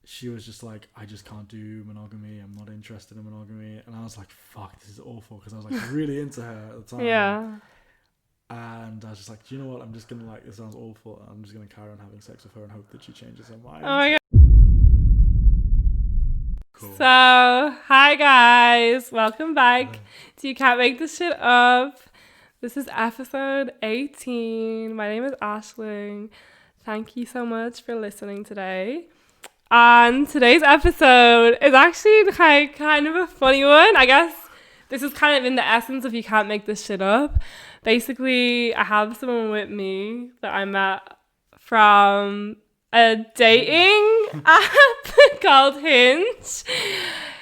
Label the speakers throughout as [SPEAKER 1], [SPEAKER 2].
[SPEAKER 1] she was just like, I just can't do monogamy. I'm not interested in monogamy. And I was like, fuck, this is awful, because I was like really into her at the time.
[SPEAKER 2] Yeah.
[SPEAKER 1] And I was just like, do you know what? I'm just gonna like, this sounds awful. I'm just gonna carry on having sex with her and hope that she changes her mind.
[SPEAKER 2] Oh my god.
[SPEAKER 1] Cool.
[SPEAKER 2] So, hi guys. Welcome back to You Can't Make This Shit Up. This is episode 18. My name is Aisling. Thank you so much for listening today. And today's episode is actually kind of a funny one. I guess this is kind of in the essence of You Can't Make This Shit Up. Basically, I have someone with me that I met from a dating app called Hinge.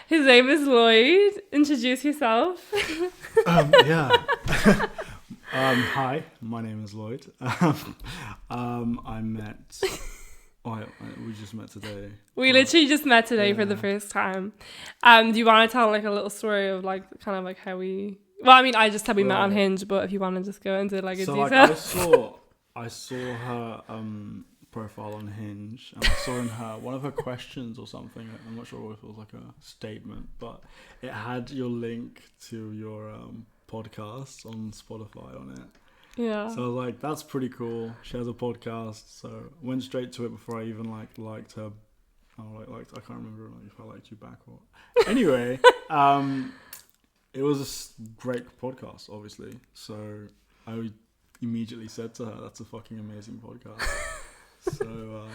[SPEAKER 2] His name is Llyod. Introduce yourself.
[SPEAKER 1] Yeah. Hi, my name is Llyod. We just met today.
[SPEAKER 2] We literally just met today for the first time. Do you want to tell like a little story of like kind of like how we? Well, I mean, I just said we met on Hinge, but if you want to just go into like a detail.
[SPEAKER 1] Like I saw her profile on Hinge, and I saw in her one of her questions or something. I'm not sure if it was like a statement, but it had your link to your podcast on Spotify on it.
[SPEAKER 2] Yeah.
[SPEAKER 1] So I was like, that's pretty cool. She has a podcast, so went straight to it before I even liked her. I can't remember if I liked you back or. Anyway, it was a great podcast, obviously. So I immediately said to her, "That's a fucking amazing podcast." So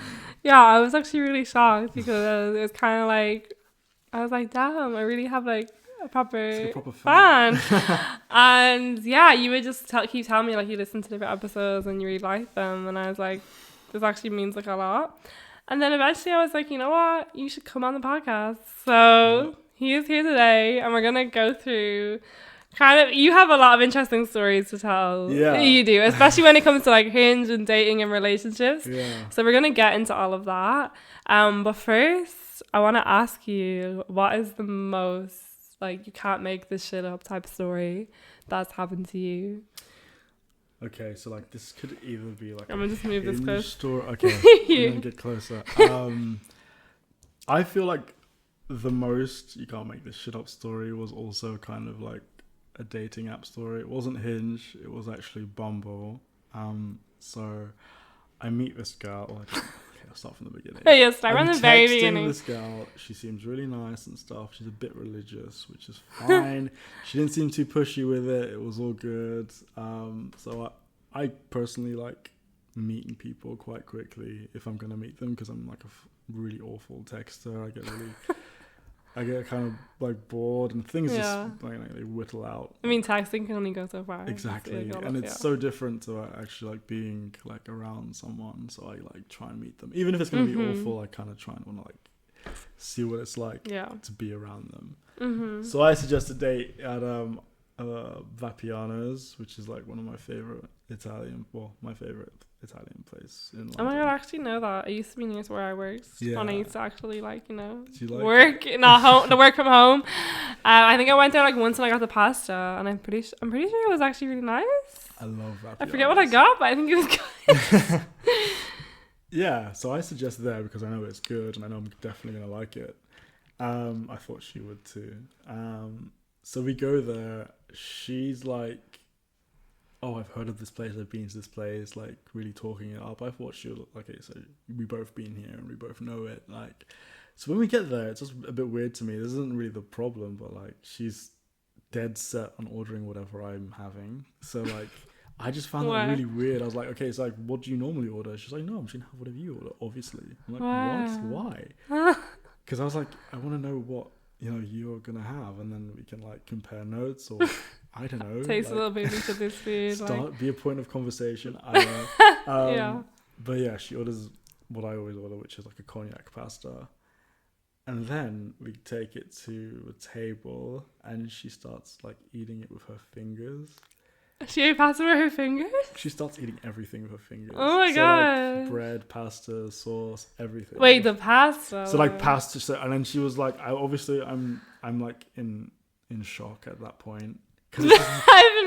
[SPEAKER 2] yeah, I was actually really shocked because it was kind of like I was like, "Damn, I really have like a proper fan." And yeah, you would just keep telling me like you listen to different episodes and you really like them, and I was like, "This actually means like a lot." And then eventually I was like, "You know what? You should come on the podcast." So he is here today, and we're gonna go through. You have a lot of interesting stories to tell.
[SPEAKER 1] Yeah.
[SPEAKER 2] You do, especially when it comes to like Hinge and dating and relationships.
[SPEAKER 1] Yeah.
[SPEAKER 2] So we're going to get into all of that. But first, I want to ask you, what is the most, like, you can't make this shit up type story that's happened to you?
[SPEAKER 1] Okay, so like this could either be like
[SPEAKER 2] I'm going to just move this close.
[SPEAKER 1] Story. Okay, I'm going to get closer. I feel like the most you can't make this shit up story was also kind of like a dating app story. It wasn't Hinge, it was actually Bumble. So I meet this girl. I'll start from the beginning.
[SPEAKER 2] Yeah, start from the very beginning.
[SPEAKER 1] This girl, she seems really nice and stuff. She's a bit religious, which is fine. She didn't seem too pushy with it. It was all good. So I personally like meeting people quite quickly if I'm gonna meet them, because I'm like a really awful texter. I get kind of like bored, and things just like they whittle out.
[SPEAKER 2] I mean, texting can only go so far.
[SPEAKER 1] Exactly, and it's so different to actually like being like around someone. So I like try and meet them, even if it's gonna be awful. I kind of try and want to like see what it's like to be around them. Mm-hmm. So I suggest a date at Vapiano's, which is like one of my favorite my favorite Italian place in London.
[SPEAKER 2] Oh my god, I actually know that. I used to be near where I worked.
[SPEAKER 1] Yeah.
[SPEAKER 2] And I used to actually like,
[SPEAKER 1] work
[SPEAKER 2] the work from home. I think I went there like once and I got the pasta, and I'm pretty sure it was actually really nice.
[SPEAKER 1] I love Vapiano's.
[SPEAKER 2] I forget what I got, but I think it was good.
[SPEAKER 1] Yeah, so I suggest there because I know it's good and I know I'm definitely gonna like it. I thought she would too. So we go there. She's like, "Oh, I've heard of this place. I've been to this place." Like really talking it up. I thought she would. Okay, so we both been here and we both know it. Like, so when we get there, it's just a bit weird to me. This isn't really the problem, but like she's dead set on ordering whatever I'm having. So like, I just found that really weird. I was like, okay, so like, what do you normally order? She's like, no, I'm just gonna have whatever you order. Obviously, I'm like, what? Why? Because I was like, I want to know what you're gonna have, and then we can like compare notes, or I don't know,
[SPEAKER 2] taste
[SPEAKER 1] like,
[SPEAKER 2] a little bit of this food,
[SPEAKER 1] be a point of conversation. I don't know. But yeah, she orders what I always order, which is like a cognac pasta, and then we take it to a table and she starts like eating it with her fingers.
[SPEAKER 2] She ate pasta with her fingers?
[SPEAKER 1] She starts eating everything with her fingers.
[SPEAKER 2] Oh my god.
[SPEAKER 1] Like bread, pasta, sauce, everything.
[SPEAKER 2] Wait, the pasta.
[SPEAKER 1] So like pasta, and then she was like, I'm like in shock at that point, because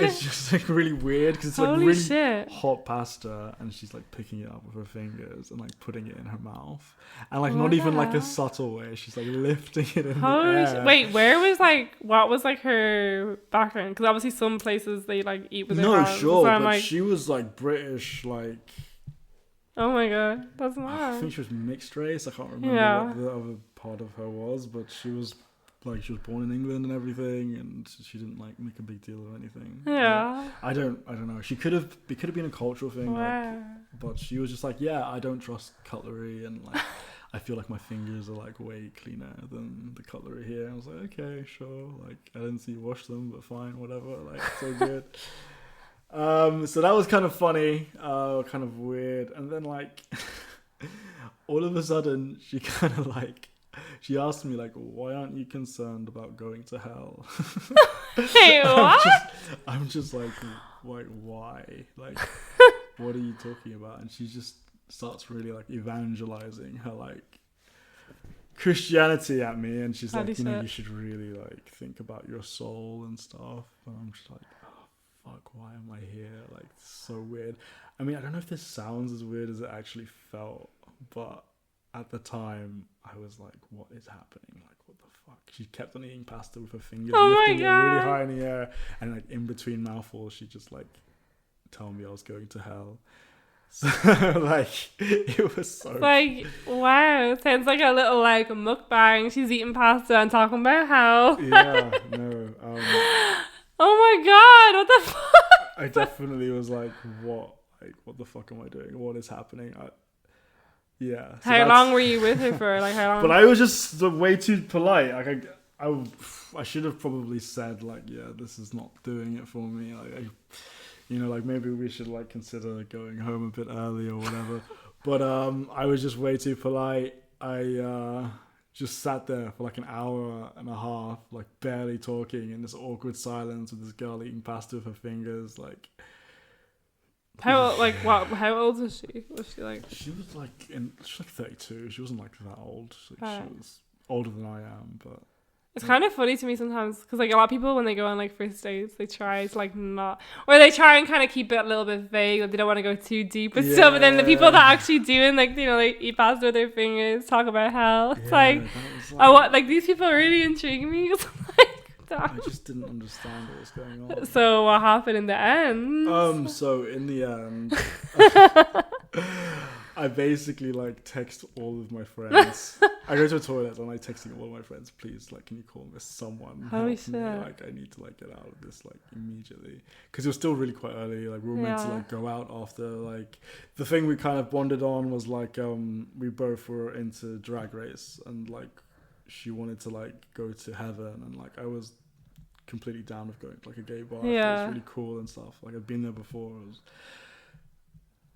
[SPEAKER 1] it's just like really weird because it's like
[SPEAKER 2] Holy
[SPEAKER 1] really
[SPEAKER 2] shit.
[SPEAKER 1] hot pasta, and she's like picking it up with her fingers and like putting it in her mouth, and like
[SPEAKER 2] What
[SPEAKER 1] not
[SPEAKER 2] the
[SPEAKER 1] even like a
[SPEAKER 2] hell?
[SPEAKER 1] subtle way. She's like lifting it in the
[SPEAKER 2] Holy
[SPEAKER 1] air.
[SPEAKER 2] shit. Wait, where was like, what was like her background? Because obviously some places they like eat with their
[SPEAKER 1] No,
[SPEAKER 2] hands.
[SPEAKER 1] sure,
[SPEAKER 2] So I'm
[SPEAKER 1] but
[SPEAKER 2] like,
[SPEAKER 1] she was like British, like
[SPEAKER 2] oh my god, that's
[SPEAKER 1] I
[SPEAKER 2] mad.
[SPEAKER 1] think she was mixed race. I can't remember
[SPEAKER 2] Yeah.
[SPEAKER 1] what the other part of her was, but she was born in England and everything, and she didn't like make a big deal of anything.
[SPEAKER 2] Yeah.
[SPEAKER 1] I don't know. It could have been a cultural thing, like,
[SPEAKER 2] Wow.
[SPEAKER 1] but she was just like, yeah, I don't trust cutlery, and like I feel like my fingers are like way cleaner than the cutlery here. I was like, okay, sure. Like I didn't see you wash them, but fine, whatever. Like so good. So that was kind of funny, kind of weird, and then like all of a sudden she kind of like she asked me like, why aren't you concerned about going to hell?
[SPEAKER 2] Hey, what?
[SPEAKER 1] I'm just like why? Like what are you talking about? And she just starts really like evangelizing her like Christianity at me, and she's
[SPEAKER 2] Holy
[SPEAKER 1] like, you know,
[SPEAKER 2] shit.
[SPEAKER 1] you should really like think about your soul and stuff. And I'm just like, oh fuck, why am I here? Like it's so weird. I mean, I don't know if this sounds as weird as it actually felt, but at the time I was like, what is happening? Like what the fuck? She kept on eating pasta with her fingers,
[SPEAKER 2] Oh my
[SPEAKER 1] lifting it really
[SPEAKER 2] God.
[SPEAKER 1] high in the air, and like in between mouthfuls she just like told me I was going to hell. So like it was so
[SPEAKER 2] It's like, wow, sounds like a little like mukbang. She's eating pasta and talking about how.
[SPEAKER 1] yeah, no.
[SPEAKER 2] Oh my god, what the fuck?
[SPEAKER 1] I definitely was like, what the fuck am I doing? What is happening? Yeah. So
[SPEAKER 2] How long were you with her for? Like how long?
[SPEAKER 1] But I was just way too polite. Like I should have probably said like, yeah, this is not doing it for me. Like you know, like maybe we should like consider going home a bit early or whatever. But I was just way too polite. I just sat there for like an hour and a half, like barely talking in this awkward silence with this girl eating pasta with her fingers. Like
[SPEAKER 2] how old was she? Was she like?
[SPEAKER 1] she was like 32. She wasn't like that old. Like,
[SPEAKER 2] Alright.
[SPEAKER 1] she was older than I am, but
[SPEAKER 2] It's kind of funny to me sometimes because like a lot of people when they go on like first dates they try to like not, or they try and kind of keep it a little bit vague, like they don't want to go too deep with stuff. But then the people that actually do and like, you know, like eat pasta with their fingers, talk about hell. It's like, oh, what, like these people really intrigue me. It's like,
[SPEAKER 1] I just didn't understand what was going on.
[SPEAKER 2] so what happened in the end?
[SPEAKER 1] So in the end, I basically like text all of my friends. I go to a toilet and I'm like texting all of my friends, please, like, can you call me someone?
[SPEAKER 2] Holy
[SPEAKER 1] Help me.
[SPEAKER 2] shit.
[SPEAKER 1] Like, I need to like get out of this like immediately, because it was still really quite early. Like we were meant to
[SPEAKER 2] Yeah.
[SPEAKER 1] like go out after. Like the thing we kind of bonded on was like we both were into Drag Race, and like she wanted to like go to heaven, and like I was completely down with going to like a gay bar.
[SPEAKER 2] Yeah.
[SPEAKER 1] It was really cool and stuff. Like I'd been there before.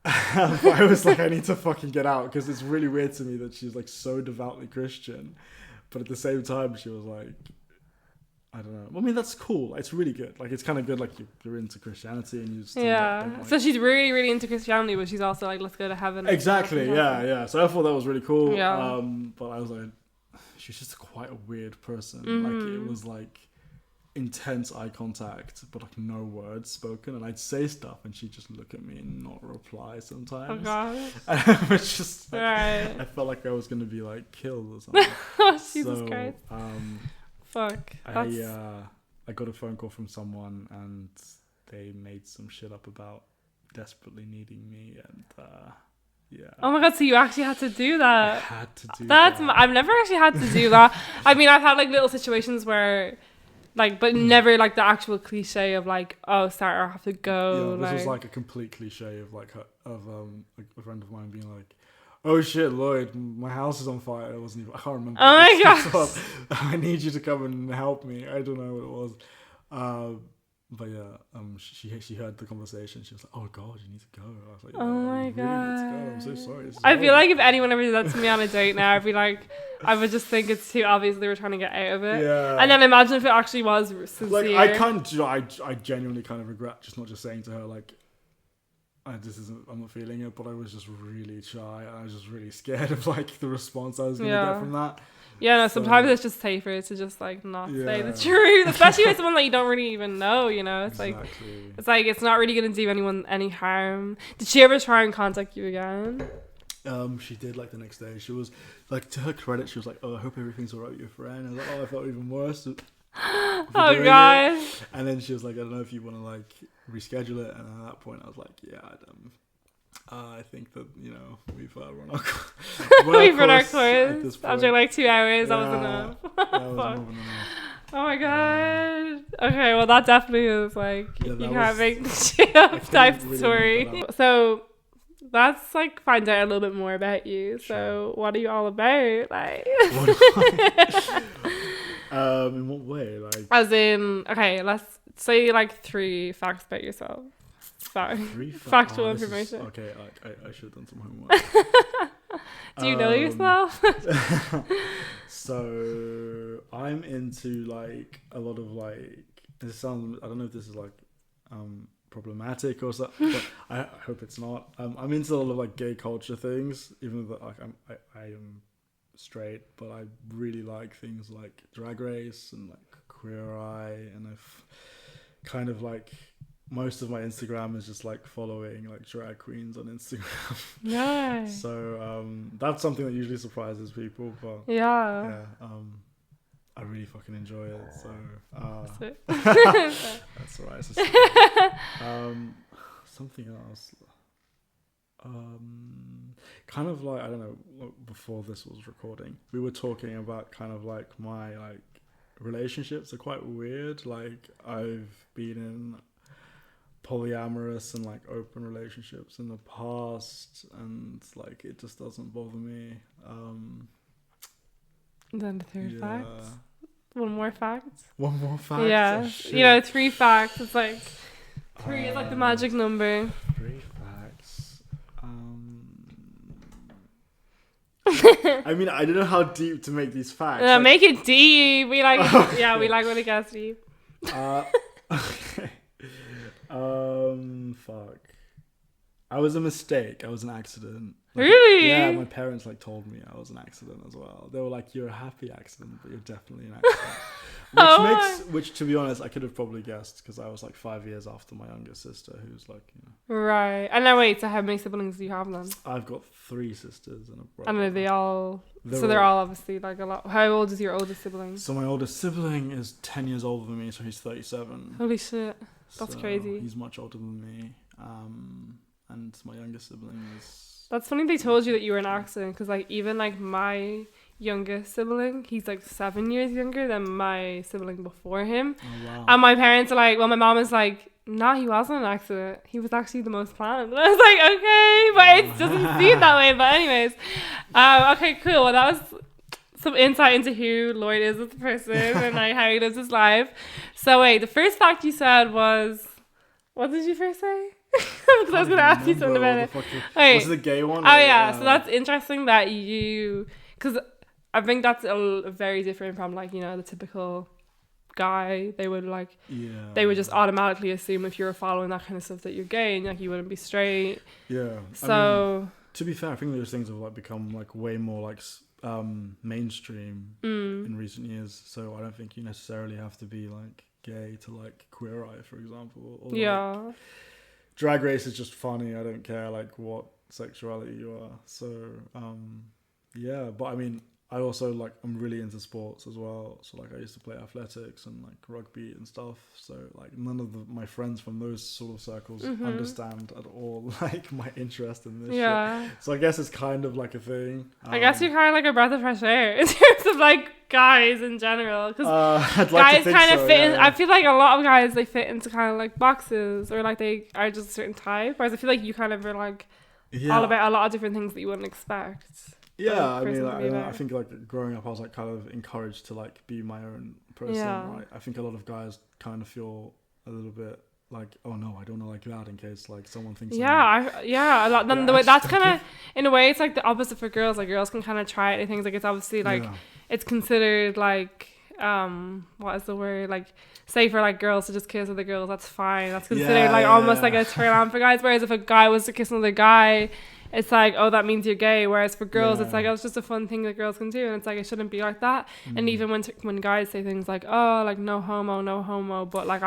[SPEAKER 1] But I was like, I need to fucking get out, because it's really weird to me that she's like so devoutly Christian, but at the same time she was like, I don't know. I mean, that's cool. It's really good. Like it's kind of good. Like you're into Christianity and you still don't, like,
[SPEAKER 2] So she's really, really into Christianity, but she's also like, let's go to heaven.
[SPEAKER 1] exactly. Yeah. So I thought that was really cool.
[SPEAKER 2] Yeah.
[SPEAKER 1] But I was like, she's just quite a weird person.
[SPEAKER 2] Mm-hmm.
[SPEAKER 1] Like it was like intense eye contact, but like no words spoken, and I'd say stuff and she'd just look at me and not reply sometimes.
[SPEAKER 2] Oh god.
[SPEAKER 1] And I was just like,
[SPEAKER 2] Right.
[SPEAKER 1] I felt like I was gonna be like killed or something.
[SPEAKER 2] Oh, Jesus
[SPEAKER 1] So,
[SPEAKER 2] Christ. Fuck.
[SPEAKER 1] I got a phone call from someone and they made some shit up about desperately needing me, and yeah.
[SPEAKER 2] Oh my god, so you actually had to do
[SPEAKER 1] I
[SPEAKER 2] that.
[SPEAKER 1] had to do
[SPEAKER 2] That's
[SPEAKER 1] that.
[SPEAKER 2] I've never actually had to do that. I mean, I've had like little situations where like, but never like the actual cliche of like, oh, sorry, I have to go.
[SPEAKER 1] Yeah, this was like a complete cliche of like like a friend of mine being like, oh shit, Lloyd, my house is on fire. I can't remember.
[SPEAKER 2] Oh my
[SPEAKER 1] gosh.
[SPEAKER 2] gosh.
[SPEAKER 1] I need you to come and help me. I don't know what it was. But yeah, she heard the conversation. She was like, oh god, you need to go. I was like,
[SPEAKER 2] Oh my
[SPEAKER 1] I really need to
[SPEAKER 2] God.
[SPEAKER 1] go. I'm so sorry. This is
[SPEAKER 2] I feel
[SPEAKER 1] horrible."
[SPEAKER 2] like if anyone ever did that to me on a date now, I'd be like, I would just think it's too obvious they were trying to get out of it.
[SPEAKER 1] Yeah.
[SPEAKER 2] And then imagine if it actually was sincere.
[SPEAKER 1] Like I can't, I genuinely kind of regret just not just saying to her like, I'm not feeling it, but I was just really shy and I was just really scared of like the response I was gonna
[SPEAKER 2] Yeah.
[SPEAKER 1] get from that.
[SPEAKER 2] Yeah, no,
[SPEAKER 1] So,
[SPEAKER 2] sometimes it's just safer to just like not say the
[SPEAKER 1] Yeah.
[SPEAKER 2] truth, especially with someone that you don't really even know. You know, it's like
[SPEAKER 1] exactly.
[SPEAKER 2] it's not really gonna do anyone any harm. Did she ever try and contact you again?
[SPEAKER 1] She did like the next day. She was like, to her credit, she was like, "Oh, I hope everything's alright with your friend." I was like, "Oh, I felt even worse."
[SPEAKER 2] Oh
[SPEAKER 1] doing
[SPEAKER 2] god.
[SPEAKER 1] And then she was like, "I don't know if you want to like reschedule it." And at that point, I was like, "Yeah, I think that we've run our
[SPEAKER 2] We've run our
[SPEAKER 1] at this
[SPEAKER 2] course.
[SPEAKER 1] point."
[SPEAKER 2] After like 2 hours, that was
[SPEAKER 1] Yeah,
[SPEAKER 2] enough.
[SPEAKER 1] that was more than enough.
[SPEAKER 2] Oh my god. Okay, well that definitely is like
[SPEAKER 1] Yeah,
[SPEAKER 2] you
[SPEAKER 1] that
[SPEAKER 2] can't
[SPEAKER 1] was-
[SPEAKER 2] make the shit up
[SPEAKER 1] I couldn't
[SPEAKER 2] type
[SPEAKER 1] really make
[SPEAKER 2] story.
[SPEAKER 1] that up.
[SPEAKER 2] So let's like find out a little bit more about you.
[SPEAKER 1] Sure.
[SPEAKER 2] So what are you all about? Like
[SPEAKER 1] What do in what way? Like
[SPEAKER 2] as in, okay, let's say like 3 facts about yourself. Sorry. Factual
[SPEAKER 1] this is-
[SPEAKER 2] information.
[SPEAKER 1] okay, I should have done some homework.
[SPEAKER 2] Do you know yourself?
[SPEAKER 1] So I'm into like a lot of like, this sounds, I don't know if this is like problematic or something, but I hope it's not. I'm into a lot of like gay culture things, even though like I am straight, but I really like things like Drag Race and like Queer Eye, and I've kind of like, most of my Instagram is just like following like drag queens on Instagram.
[SPEAKER 2] Nice.
[SPEAKER 1] So that's something that usually surprises people, but
[SPEAKER 2] Yeah.
[SPEAKER 1] I really fucking enjoy it. So
[SPEAKER 2] That's it.
[SPEAKER 1] that's alright. It's just, something else. Kind of like, I don't know, before this was recording, we were talking about kind of like my like relationships are quite weird. Like I've been in polyamorous and like open relationships in the past, and like it just doesn't bother me.
[SPEAKER 2] Then the third
[SPEAKER 1] Yeah.
[SPEAKER 2] fact. One more fact.
[SPEAKER 1] One more fact.
[SPEAKER 2] Yeah.
[SPEAKER 1] Oh, shit.
[SPEAKER 2] 3 facts. It's like 3 is like the magic number.
[SPEAKER 1] 3 facts. I mean, I don't know how deep to make these facts. Like,
[SPEAKER 2] Make it deep. We like
[SPEAKER 1] Okay.
[SPEAKER 2] yeah, we like when it gets deep.
[SPEAKER 1] okay. Fuck. I was a mistake. I was an accident. Like,
[SPEAKER 2] Really?
[SPEAKER 1] Yeah, my parents like told me I was an accident as well. They were like, "You're a happy accident, but you're definitely an accident." Which to be honest, I could have probably guessed, because I was like 5 years after my younger sister, who's like,
[SPEAKER 2] Right. And now wait, so how many siblings do you have then?
[SPEAKER 1] I've got 3 sisters and a brother.
[SPEAKER 2] And are they all
[SPEAKER 1] They're
[SPEAKER 2] they're all obviously like a lot. How old is your oldest sibling?
[SPEAKER 1] So my oldest sibling is 10 years older than me, so he's 37.
[SPEAKER 2] Holy shit. That's
[SPEAKER 1] So
[SPEAKER 2] crazy.
[SPEAKER 1] He's much older than me. And my youngest sibling is...
[SPEAKER 2] That's funny they told you that you were an accident, because like even like my youngest sibling, he's like 7 years younger than my sibling before him.
[SPEAKER 1] Oh, wow.
[SPEAKER 2] And my parents are like, well, my mom is like, nah, he wasn't an accident. He was actually the most planned. And I was like, okay, but it doesn't seem that way. But anyways, okay, cool. Well, that was some insight into who Lloyd is as a person and like how he lives his life. So wait, the first fact you said was, what did you first say? Because I was going to ask you something about it. Wait.
[SPEAKER 1] Was it the gay one?
[SPEAKER 2] Oh yeah, so that's interesting that you, because I think that's very different from like, the typical guy. They would like, they would just automatically assume if you were following that kind of stuff that you're gay and like you wouldn't be straight.
[SPEAKER 1] Yeah.
[SPEAKER 2] So
[SPEAKER 1] I mean, to be fair, I think those things have like become like way more like mainstream in recent years. So I don't think you necessarily have to be like gay to like Queer Eye, for example. Or,
[SPEAKER 2] yeah.
[SPEAKER 1] Like, Drag Race is just funny. I don't care like what sexuality you are. So yeah, but I mean, I also like, I'm really into sports as well. So like I used to play athletics and like rugby and stuff. So like none of my friends from those sort of circles understand at all like my interest in this shit. So I guess it's kind of like a thing.
[SPEAKER 2] I guess you're kind of like a breath of fresh air in terms of like guys in general, because guys kind of fit in. I feel like a lot of guys, they fit into kind of like boxes, or like they are just a certain type, whereas I feel like you kind of are like all about a lot of different things that you wouldn't expect.
[SPEAKER 1] Yeah, I mean, I think like growing up, I was like kind of encouraged to like be my own person. Right? I think a lot of guys kind of feel a little bit like, oh no, I don't know like that, in case like someone thinks.
[SPEAKER 2] Then the way that's kind of, in a way, it's like the opposite for girls. Like girls can kind of try it and things, like it's obviously like it's considered like what is the word, like say for like girls to just kiss other girls, that's fine. That's considered like almost like a turn on for guys. Whereas if a guy was to kiss another guy, it's like, oh, that means you're gay. Whereas for girls, it's like, oh, it's just a fun thing that girls can do, and it's like it shouldn't be like that. And even when guys say things like, oh, like no homo, but like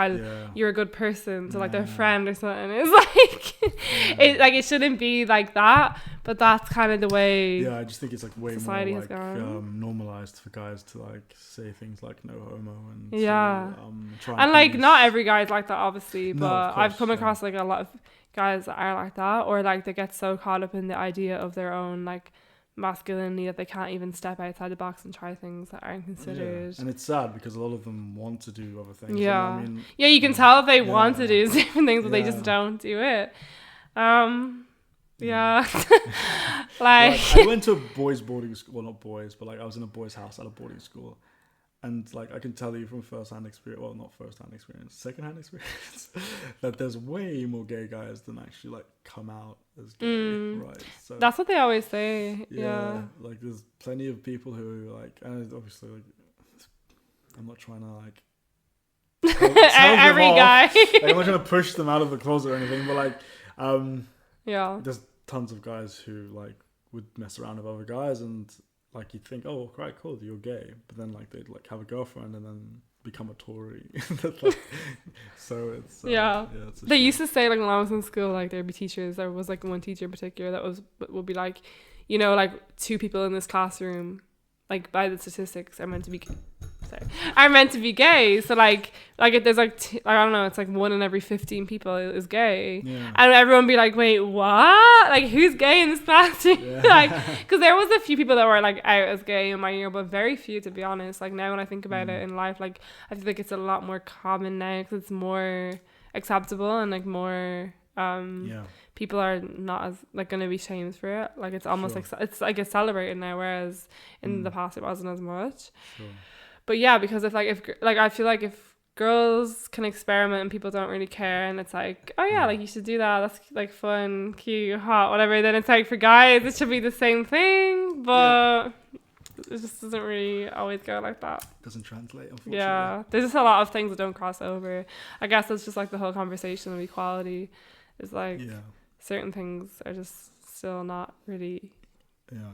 [SPEAKER 2] you're a good person, so like their friend or something, it's like it shouldn't be like that. But that's kind of the way.
[SPEAKER 1] Yeah, I just think it's like way
[SPEAKER 2] society
[SPEAKER 1] more
[SPEAKER 2] has
[SPEAKER 1] like
[SPEAKER 2] gone.
[SPEAKER 1] normalized for guys to like say things like no homo and
[SPEAKER 2] try and like not every guy's like that, obviously, but I've come across like a lot of guys that are like that, or like they get so caught up in the idea of their own like masculinity that they can't even step outside the box and try things that aren't considered.
[SPEAKER 1] And it's sad because a lot of them want to do other things.
[SPEAKER 2] Yeah,
[SPEAKER 1] and I mean,
[SPEAKER 2] you can tell if they want to do different things, but they just don't do it. Like
[SPEAKER 1] I went to a boys' boarding school. Well, not boys, but like I was in a boys' house at a boarding school. And like I can tell you from first-hand experience, well, not first-hand experience, second-hand experience, that there's way more gay guys than actually like come out as gay, right? So
[SPEAKER 2] that's what they always say. Yeah.
[SPEAKER 1] Like there's plenty of people who like, and obviously like, I'm not trying to like tell
[SPEAKER 2] every
[SPEAKER 1] them
[SPEAKER 2] guy.
[SPEAKER 1] Like, I'm not trying to push them out of the closet or anything, but like, there's tons of guys who like would mess around with other guys and. Like you'd think, oh, right, cool, you're gay, but then like they'd like have a girlfriend and then become a Tory. So it's it's
[SPEAKER 2] they used to say like when I was in school, like there'd be teachers. There was like one teacher in particular that would be like, you know, like 2 people in this classroom, like by the statistics, are meant to be gay. So like if there's like I don't know, it's like 1 in every 15 people is gay, and everyone be like, wait, what? Like who's gay in this classroom? Like because there was a few people that were like out as gay in my year, but very few, to be honest. Like now when I think about it in life, like I feel like it's a lot more common now because it's more acceptable and like more people are not as like gonna be shamed for it. Like it's almost like it's celebrated now, whereas in the past it wasn't as much. But yeah, because if I feel like if girls can experiment and people don't really care, and it's like, oh yeah, like you should do that, that's like fun, cute, hot, whatever, then it's like for guys it should be the same thing, but it just doesn't really always go like that.
[SPEAKER 1] Doesn't translate, unfortunately.
[SPEAKER 2] Yeah, there's just a lot of things that don't cross over. I guess that's just like the whole conversation of equality is like certain things are just still not really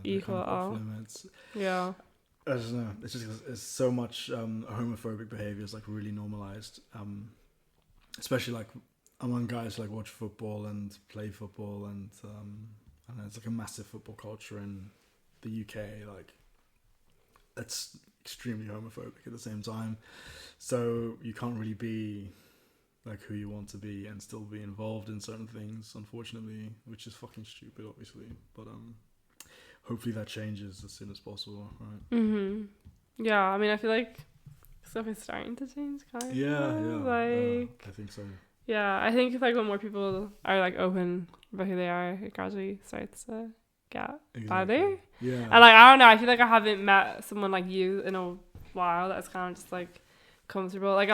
[SPEAKER 2] equal at all. Yeah.
[SPEAKER 1] I don't know. It's just it's so much homophobic behavior is like really normalized, especially like among guys who like watch football and play football, and I don't know, it's like a massive football culture in the UK. Like it's extremely homophobic at the same time, so you can't really be like who you want to be and still be involved in certain things, unfortunately, which is fucking stupid, obviously, but hopefully that changes as soon as possible, right?
[SPEAKER 2] Yeah, I mean, I feel like stuff is starting to change, kind of. Like,
[SPEAKER 1] I think so.
[SPEAKER 2] Yeah, I think like when more people are like open about who they are, it gradually starts to get better.
[SPEAKER 1] Yeah.
[SPEAKER 2] And like I don't know, I feel like I haven't met someone like you in a while that's kind of just like comfortable. Like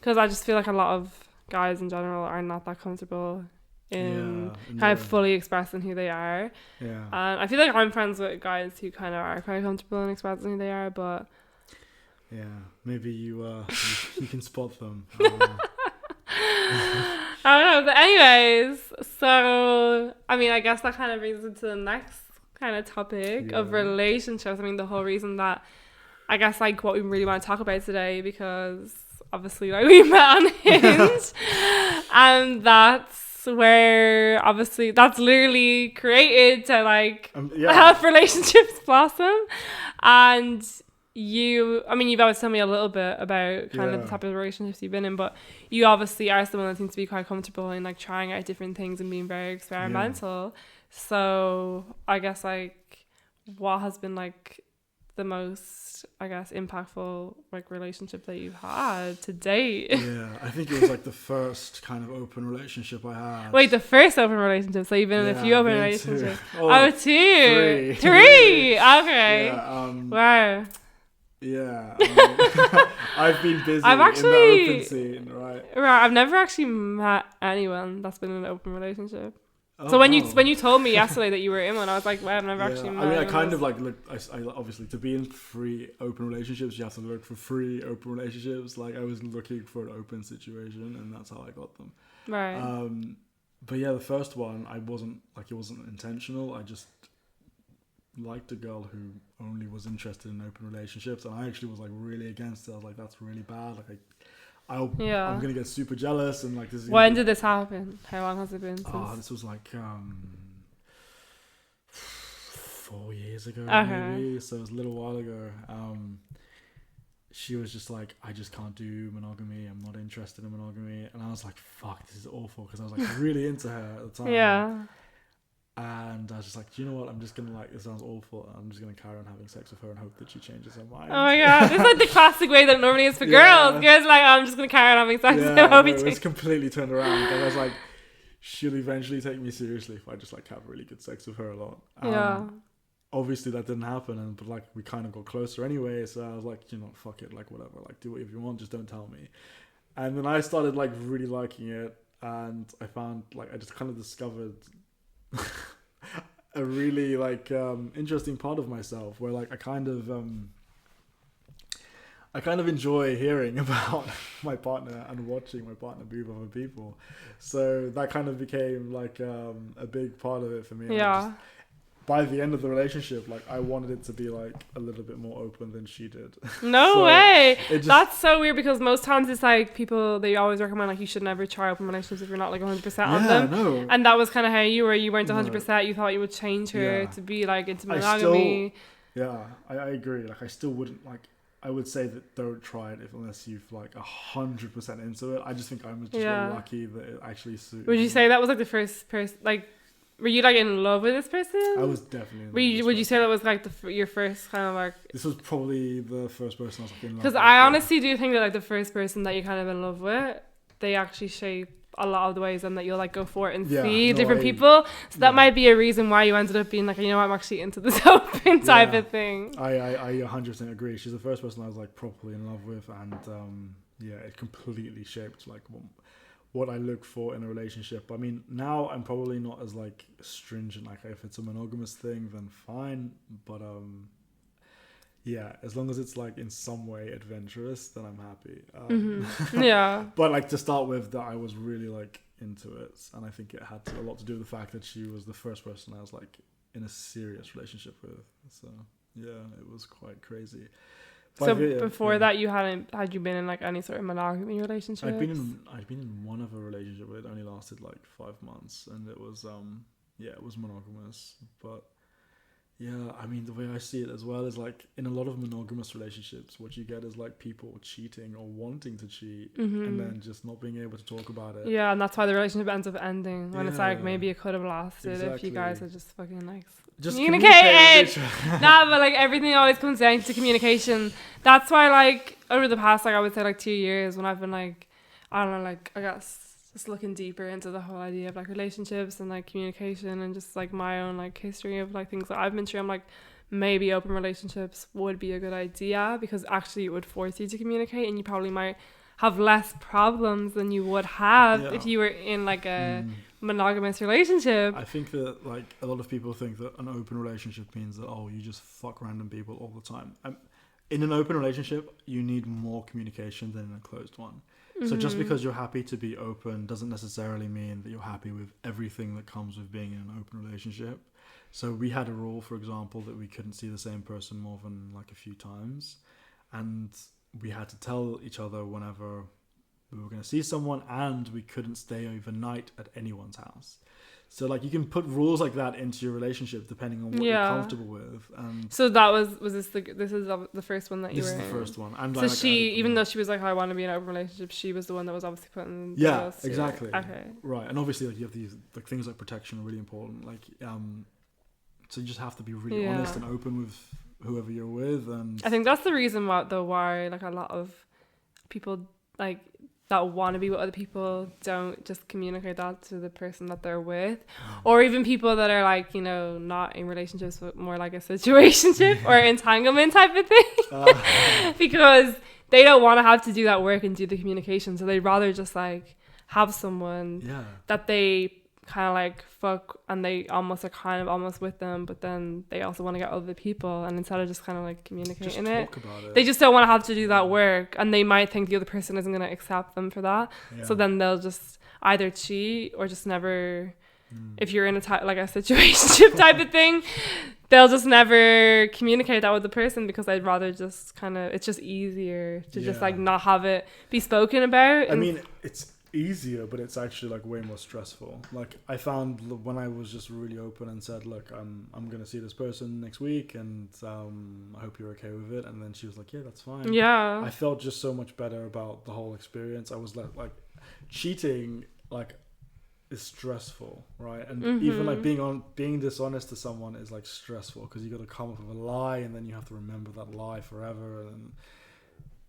[SPEAKER 2] because I just feel like a lot of guys in general are not that comfortable in kind of fully expressing who they are.
[SPEAKER 1] Yeah.
[SPEAKER 2] And I feel like I'm friends with guys who kind of are quite comfortable in expressing who they are, but
[SPEAKER 1] maybe you can spot them.
[SPEAKER 2] I don't know. But anyways, so I mean, I guess that kind of brings us to the next kind of topic of relationships. I mean, the whole reason that I guess like what we really want to talk about today, because obviously like we met on Hinge, and that's where obviously that's literally created to like help relationships blossom. And you've always told me a little bit about kind of the type of relationships you've been in, but you obviously are someone that seems to be quite comfortable in like trying out different things and being very experimental. So I guess like what has been like the most, I guess, impactful like relationship that you've had to date?
[SPEAKER 1] I think it was like the first kind of open relationship I had.
[SPEAKER 2] Wait, the first open relationship? So you've been in a few open relationships? Two. Three. Okay. Wow.
[SPEAKER 1] Yeah, I've been busy
[SPEAKER 2] in the
[SPEAKER 1] open scene, right?
[SPEAKER 2] I've never actually met anyone that's been in an open relationship. So when you told me yesterday that you were in one, I was like, well, I've never actually met anyone.
[SPEAKER 1] I kind of like looked. I obviously, to be in 3 open relationships, you have to look for 3 open relationships. Like I was looking for an open situation, and that's how I got them.
[SPEAKER 2] Right.
[SPEAKER 1] But yeah, the first one, I wasn't like, it wasn't intentional. I just liked a girl who only was interested in open relationships, and I actually was like really against it. I was like, that's really bad. Like, I'm gonna get super jealous, and like this is.
[SPEAKER 2] When did this happen? How long has it been since?
[SPEAKER 1] Oh, this was like 4 years ago, maybe. So it was a little while ago. She was just like, I just can't do monogamy. I'm not interested in monogamy. And I was like, fuck, this is awful, because I was like really into her at the time.
[SPEAKER 2] Yeah.
[SPEAKER 1] And I was just like, do you know what? I'm just gonna like, this sounds awful. I'm just gonna carry on having sex with her and hope that she changes her mind.
[SPEAKER 2] Oh my god, this is like the classic way that it normally is for girls. Girls are like, I'm just gonna carry on having sex with her.
[SPEAKER 1] It's completely turned around. And I was like, she'll eventually take me seriously if I just like have really good sex with her a lot. Obviously that didn't happen, but like we kind of got closer anyway. So I was like, you know, fuck it, like whatever, like do whatever you want, just don't tell me. And then I started like really liking it, and I found like I just kind of discovered a really like interesting part of myself where like I kind of enjoy hearing about my partner and watching my partner be with other people. So that kind of became like a big part of it for me.
[SPEAKER 2] Yeah.
[SPEAKER 1] By the end of the relationship, like I wanted it to be like a little bit more open than she did.
[SPEAKER 2] No way. That's so weird, because most times it's like people, they always recommend like you should never try open relationships if you're not like 100% on them. No. And that was kind of how you were. You weren't 100%. You thought you would change her to be like into monogamy.
[SPEAKER 1] I agree. Like I still wouldn't like. I would say that don't try it unless you've like 100% into it. I just think I was just really lucky that it actually suited.
[SPEAKER 2] Would you say that was like the first person like? Were you like in love with this person?
[SPEAKER 1] I was definitely in love.
[SPEAKER 2] Would you say that was like your first kind of like?
[SPEAKER 1] This was probably the first person I was like in love with.
[SPEAKER 2] Because I honestly do think that like the first person that you're kind of in love with, they actually shape a lot of the ways and that you'll like go for it and see different people. So that might be a reason why you ended up being like, you know, I'm actually into this open type of thing.
[SPEAKER 1] I 100% agree. She's the first person I was like properly in love with, and it completely shaped like what I look for in a relationship. I mean, now I'm probably not as like stringent. Like if it's a monogamous thing, then fine. But as long as it's like in some way adventurous, then I'm happy. But like to start with, that I was really like into it, and I think it had a lot to do with the fact that she was the first person I was like in a serious relationship with. So yeah, it was quite crazy.
[SPEAKER 2] So before that, had you been in like any sort of monogamy relationship?
[SPEAKER 1] I'd been in one other relationship, but it only lasted like 5 months, and it was it was monogamous. But yeah, I mean, the way I see it as well is like in a lot of monogamous relationships, what you get is like people cheating or wanting to cheat, and then just not being able to talk about it.
[SPEAKER 2] Yeah, and that's why the relationship ends up ending when it's like maybe it could have lasted if you guys had just fucking like communicated. Nah, but like everything always comes down to communication. That's why like over the past like I would say like 2 years, when I've been like, I don't know, like I guess just looking deeper into the whole idea of like relationships and like communication and just like my own like history of like things that I've been through, I'm like, maybe open relationships would be a good idea, because actually it would force you to communicate, and you probably might have less problems than you would have if you were in like a monogamous relationship.
[SPEAKER 1] I think that like a lot of people think that an open relationship means that you just fuck random people all the time. In an open relationship, you need more communication than in a closed one. So just because you're happy to be open doesn't necessarily mean that you're happy with everything that comes with being in an open relationship. So we had a rule, for example, that we couldn't see the same person more than like a few times, and we had to tell each other whenever we were going to see someone, and we couldn't stay overnight at anyone's house. So like you can put rules like that into your relationship depending on what you're comfortable with. And
[SPEAKER 2] so that was this is the first one that you were in?
[SPEAKER 1] This is the first one. And
[SPEAKER 2] so like, even though she was like, I want to be in an open relationship, she was the one that was obviously putting
[SPEAKER 1] exactly.
[SPEAKER 2] Okay.
[SPEAKER 1] Right. And obviously like you have these like things like protection are really important. Like so you just have to be really honest and open with whoever you're with. And
[SPEAKER 2] I think that's the reason why like a lot of people like that want to be with other people don't just communicate that to the person that they're with, or even people that are like, you know, not in relationships but more like a situationship or entanglement type of thing, because they don't want to have to do that work and do the communication, so they'd rather just like have someone that they kind of like fuck, and they almost are kind of almost with them, but then they also want to get other people, and instead of just kind of like communicating they just don't want to have to do that work, and they might think the other person isn't going to accept them for that. So then they'll just either cheat or just never, if you're in like a situationship type of thing, they'll just never communicate that with the person, because I'd rather just kind of, it's just easier to just like not have it be spoken about.
[SPEAKER 1] I mean, it's easier, but it's actually like way more stressful. Like I found when I was just really open and said, look, I'm gonna see this person next week, and I hope you're okay with it, and then she was like, yeah, that's fine. I felt just so much better about the whole experience. I was like cheating like is stressful, right? And even like being dishonest to someone is like stressful, because you got to come up with a lie, and then you have to remember that lie forever, and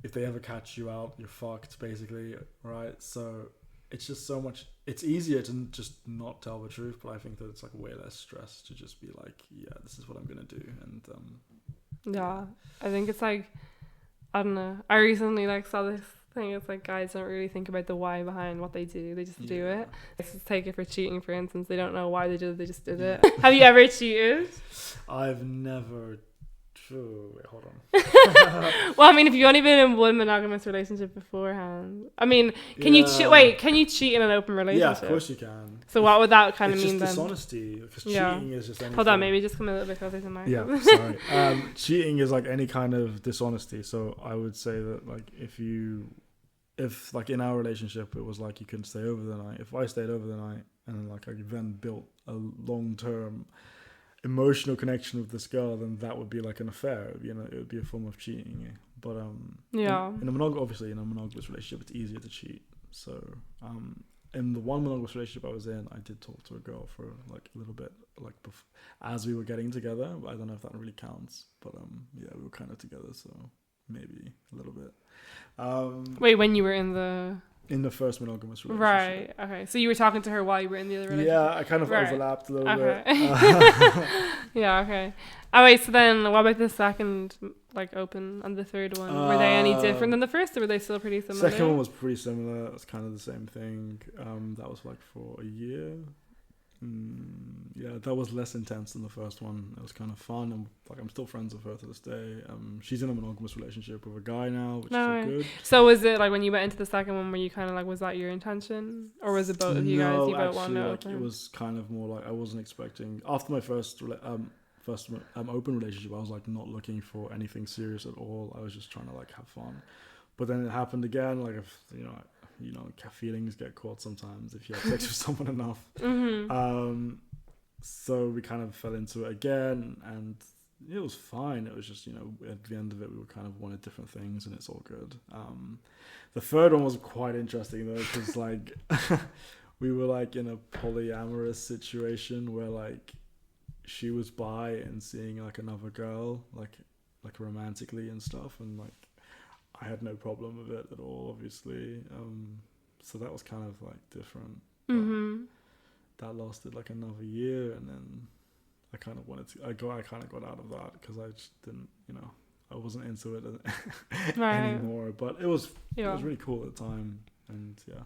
[SPEAKER 1] if they ever catch you out, you're fucked, basically, right? So it's just so much, it's easier to just not tell the truth, but I think that it's like way less stress to just be like, yeah, this is what I'm gonna do. And
[SPEAKER 2] I think it's like, I don't know, I recently like saw this thing. It's like guys don't really think about the why behind what they do, they just do it. Let's just take it for cheating, for instance. They don't know why they did it, they just did it. Have you ever cheated?
[SPEAKER 1] I've never. Wait, hold on.
[SPEAKER 2] Well, I mean, if you've only been in one monogamous relationship beforehand, I mean, can you cheat in an open relationship?
[SPEAKER 1] Yeah, of course you can.
[SPEAKER 2] So what would that kind of mean then?
[SPEAKER 1] It's just dishonesty, because cheating is just anything.
[SPEAKER 2] Hold on, maybe just come a little bit closer to my
[SPEAKER 1] Yeah, sorry. Cheating is like any kind of dishonesty. So I would say that like if like in our relationship it was like you couldn't stay over the night. If I stayed over the night and then like I then built a long-term emotional connection with this girl, then that would be like an affair. You know, it would be a form of cheating. But in a monogamous relationship, it's easier to cheat. So in the one monogamous relationship I was in, I did talk to a girl for like a little bit, like as we were getting together. But I don't know if that really counts. But we were kind of together, so maybe a little bit.
[SPEAKER 2] Wait, when you were in the
[SPEAKER 1] first monogamous relationship.
[SPEAKER 2] Right, okay. So you were talking to her while you were in the other relationship?
[SPEAKER 1] Yeah, I kind of overlapped a little bit.
[SPEAKER 2] Yeah, okay. Oh, wait, so then what about the second, like, open, and the third one? Were they any different than the first, or were they still pretty similar?
[SPEAKER 1] Second one was pretty similar. It was kind of the same thing. That was like for a year. Yeah, that was less intense than the first one. It was kind of fun, and like I'm still friends with her to this day. She's in a monogamous relationship with a guy now, which is good.
[SPEAKER 2] So was it like when you went into the second one, were you kind of like, was that your intention, or was it both of you guys? You both wanted to open?
[SPEAKER 1] It was kind of more like I wasn't expecting. After my first open relationship, I was like not looking for anything serious at all. I was just trying to like have fun. But then it happened again. Like if feelings get caught sometimes if you have sex with someone enough. So we kind of fell into it again, and it was fine. It was just, at the end of it, we were kind of wanted different things, and it's all good. The third one was quite interesting though, because like we were like in a polyamorous situation where like she was bi and seeing like another girl like romantically and stuff, and like I had no problem with it at all, obviously. So that was kind of like different. That lasted like another year, and then I kind of wanted to. I kind of got out of that because I just didn't, I wasn't into it anymore. But it was really cool at the time, and yeah.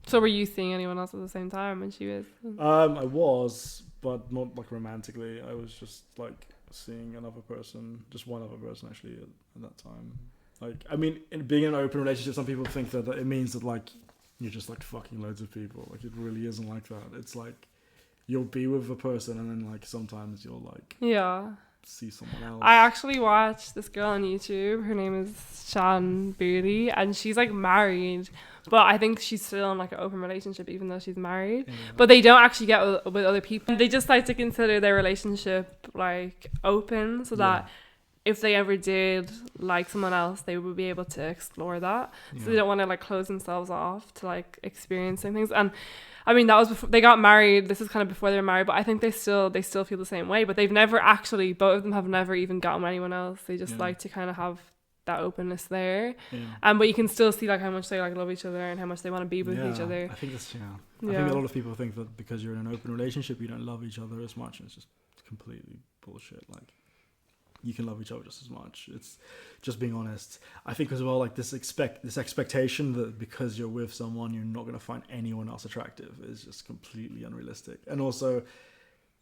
[SPEAKER 2] So were you seeing anyone else at the same time when she was?
[SPEAKER 1] I was, but not like romantically. I was just like seeing another person, just one other person actually at that time. Like, I mean, being in an open relationship, some people think that it means that like you're just like fucking loads of people. Like, it really isn't like that. It's like you'll be with a person, and then like sometimes you'll like see someone else.
[SPEAKER 2] I actually watched this girl on YouTube. Her name is Shan Beardy, and she's like married, but I think she's still in like an open relationship even though she's married. But they don't actually get with other people. They just like to consider their relationship like open, so that if they ever did like someone else, they would be able to explore that. So they don't want to like close themselves off to like experiencing things. And I mean, that was before they got married. This is kind of before they were married, but I think they still feel the same way. But they've never actually, both of them have never even gotten with anyone else. They just like to kind of have that openness there. But you can still see like how much they like love each other and how much they want to be with each other.
[SPEAKER 1] I think that's I think a lot of people think that because you're in an open relationship, you don't love each other as much. It's just completely bullshit. Like, you can love each other just as much. It's just being honest. I think as well, like this expectation that because you're with someone you're not going to find anyone else attractive is just completely unrealistic. And also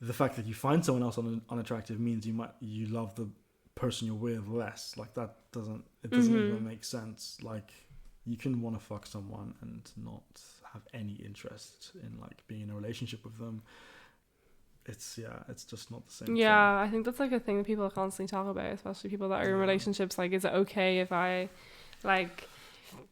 [SPEAKER 1] the fact that you find someone else unattractive means you love the person you're with less. Like that doesn't even make sense. Like you can want to fuck someone and not have any interest in like being in a relationship with them. It's just not the same thing.
[SPEAKER 2] I think that's like a thing that people constantly talk about, especially people that are in relationships. Like, is it okay if I like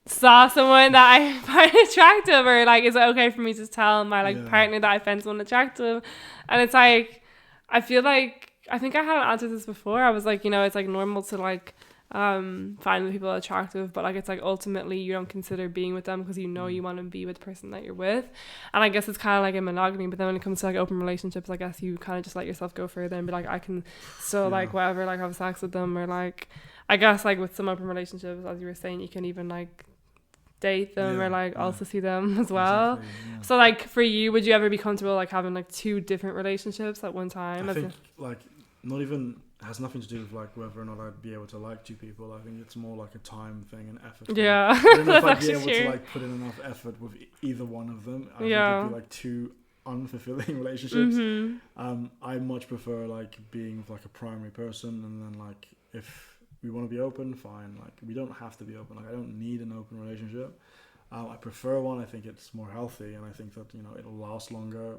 [SPEAKER 2] saw someone that I find attractive, or like is it okay for me to tell my partner that I find someone attractive? And it's like, I feel like, I think I hadn't answered this before. I was like, it's like normal to like find the people attractive, but like it's like ultimately you don't consider being with them because you want to be with the person that you're with. And I guess it's kind of like a monogamy, but then when it comes to like open relationships, I guess you kind of just let yourself go further and be like, I can still like whatever, like have sex with them, or like I guess like with some open relationships, as you were saying, you can even like date them or like also see them as well. Exactly, so like for you, would you ever be comfortable like having like two different relationships at one time?
[SPEAKER 1] I think like not even has nothing to do with like whether or not I'd be able to like two people. I think it's more like a time thing and effort thing. I don't know if I'd be able to like put in enough effort with either one of them. I think it'd be like two unfulfilling relationships. I much prefer like being with like a primary person, and then like if we want to be open, fine. Like we don't have to be open. Like I don't need an open relationship. I prefer one. I think it's more healthy, and I think that it'll last longer.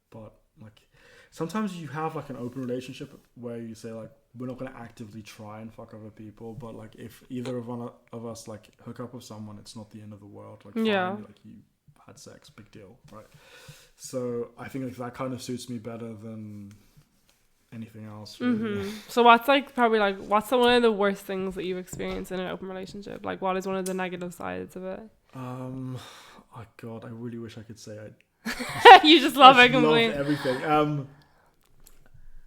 [SPEAKER 1] But like sometimes you have like an open relationship where you say like we're not going to actively try and fuck other people, but like if either of us like hook up with someone, it's not the end of the world. Like fine, like you had sex, big deal, right? So I think like that kind of suits me better than anything else. Really.
[SPEAKER 2] So what's like what's one of the worst things that you've experienced in an open relationship? Like what is one of the negative sides of it? Oh
[SPEAKER 1] God, I really wish I could say
[SPEAKER 2] you just love it completely.
[SPEAKER 1] Love everything.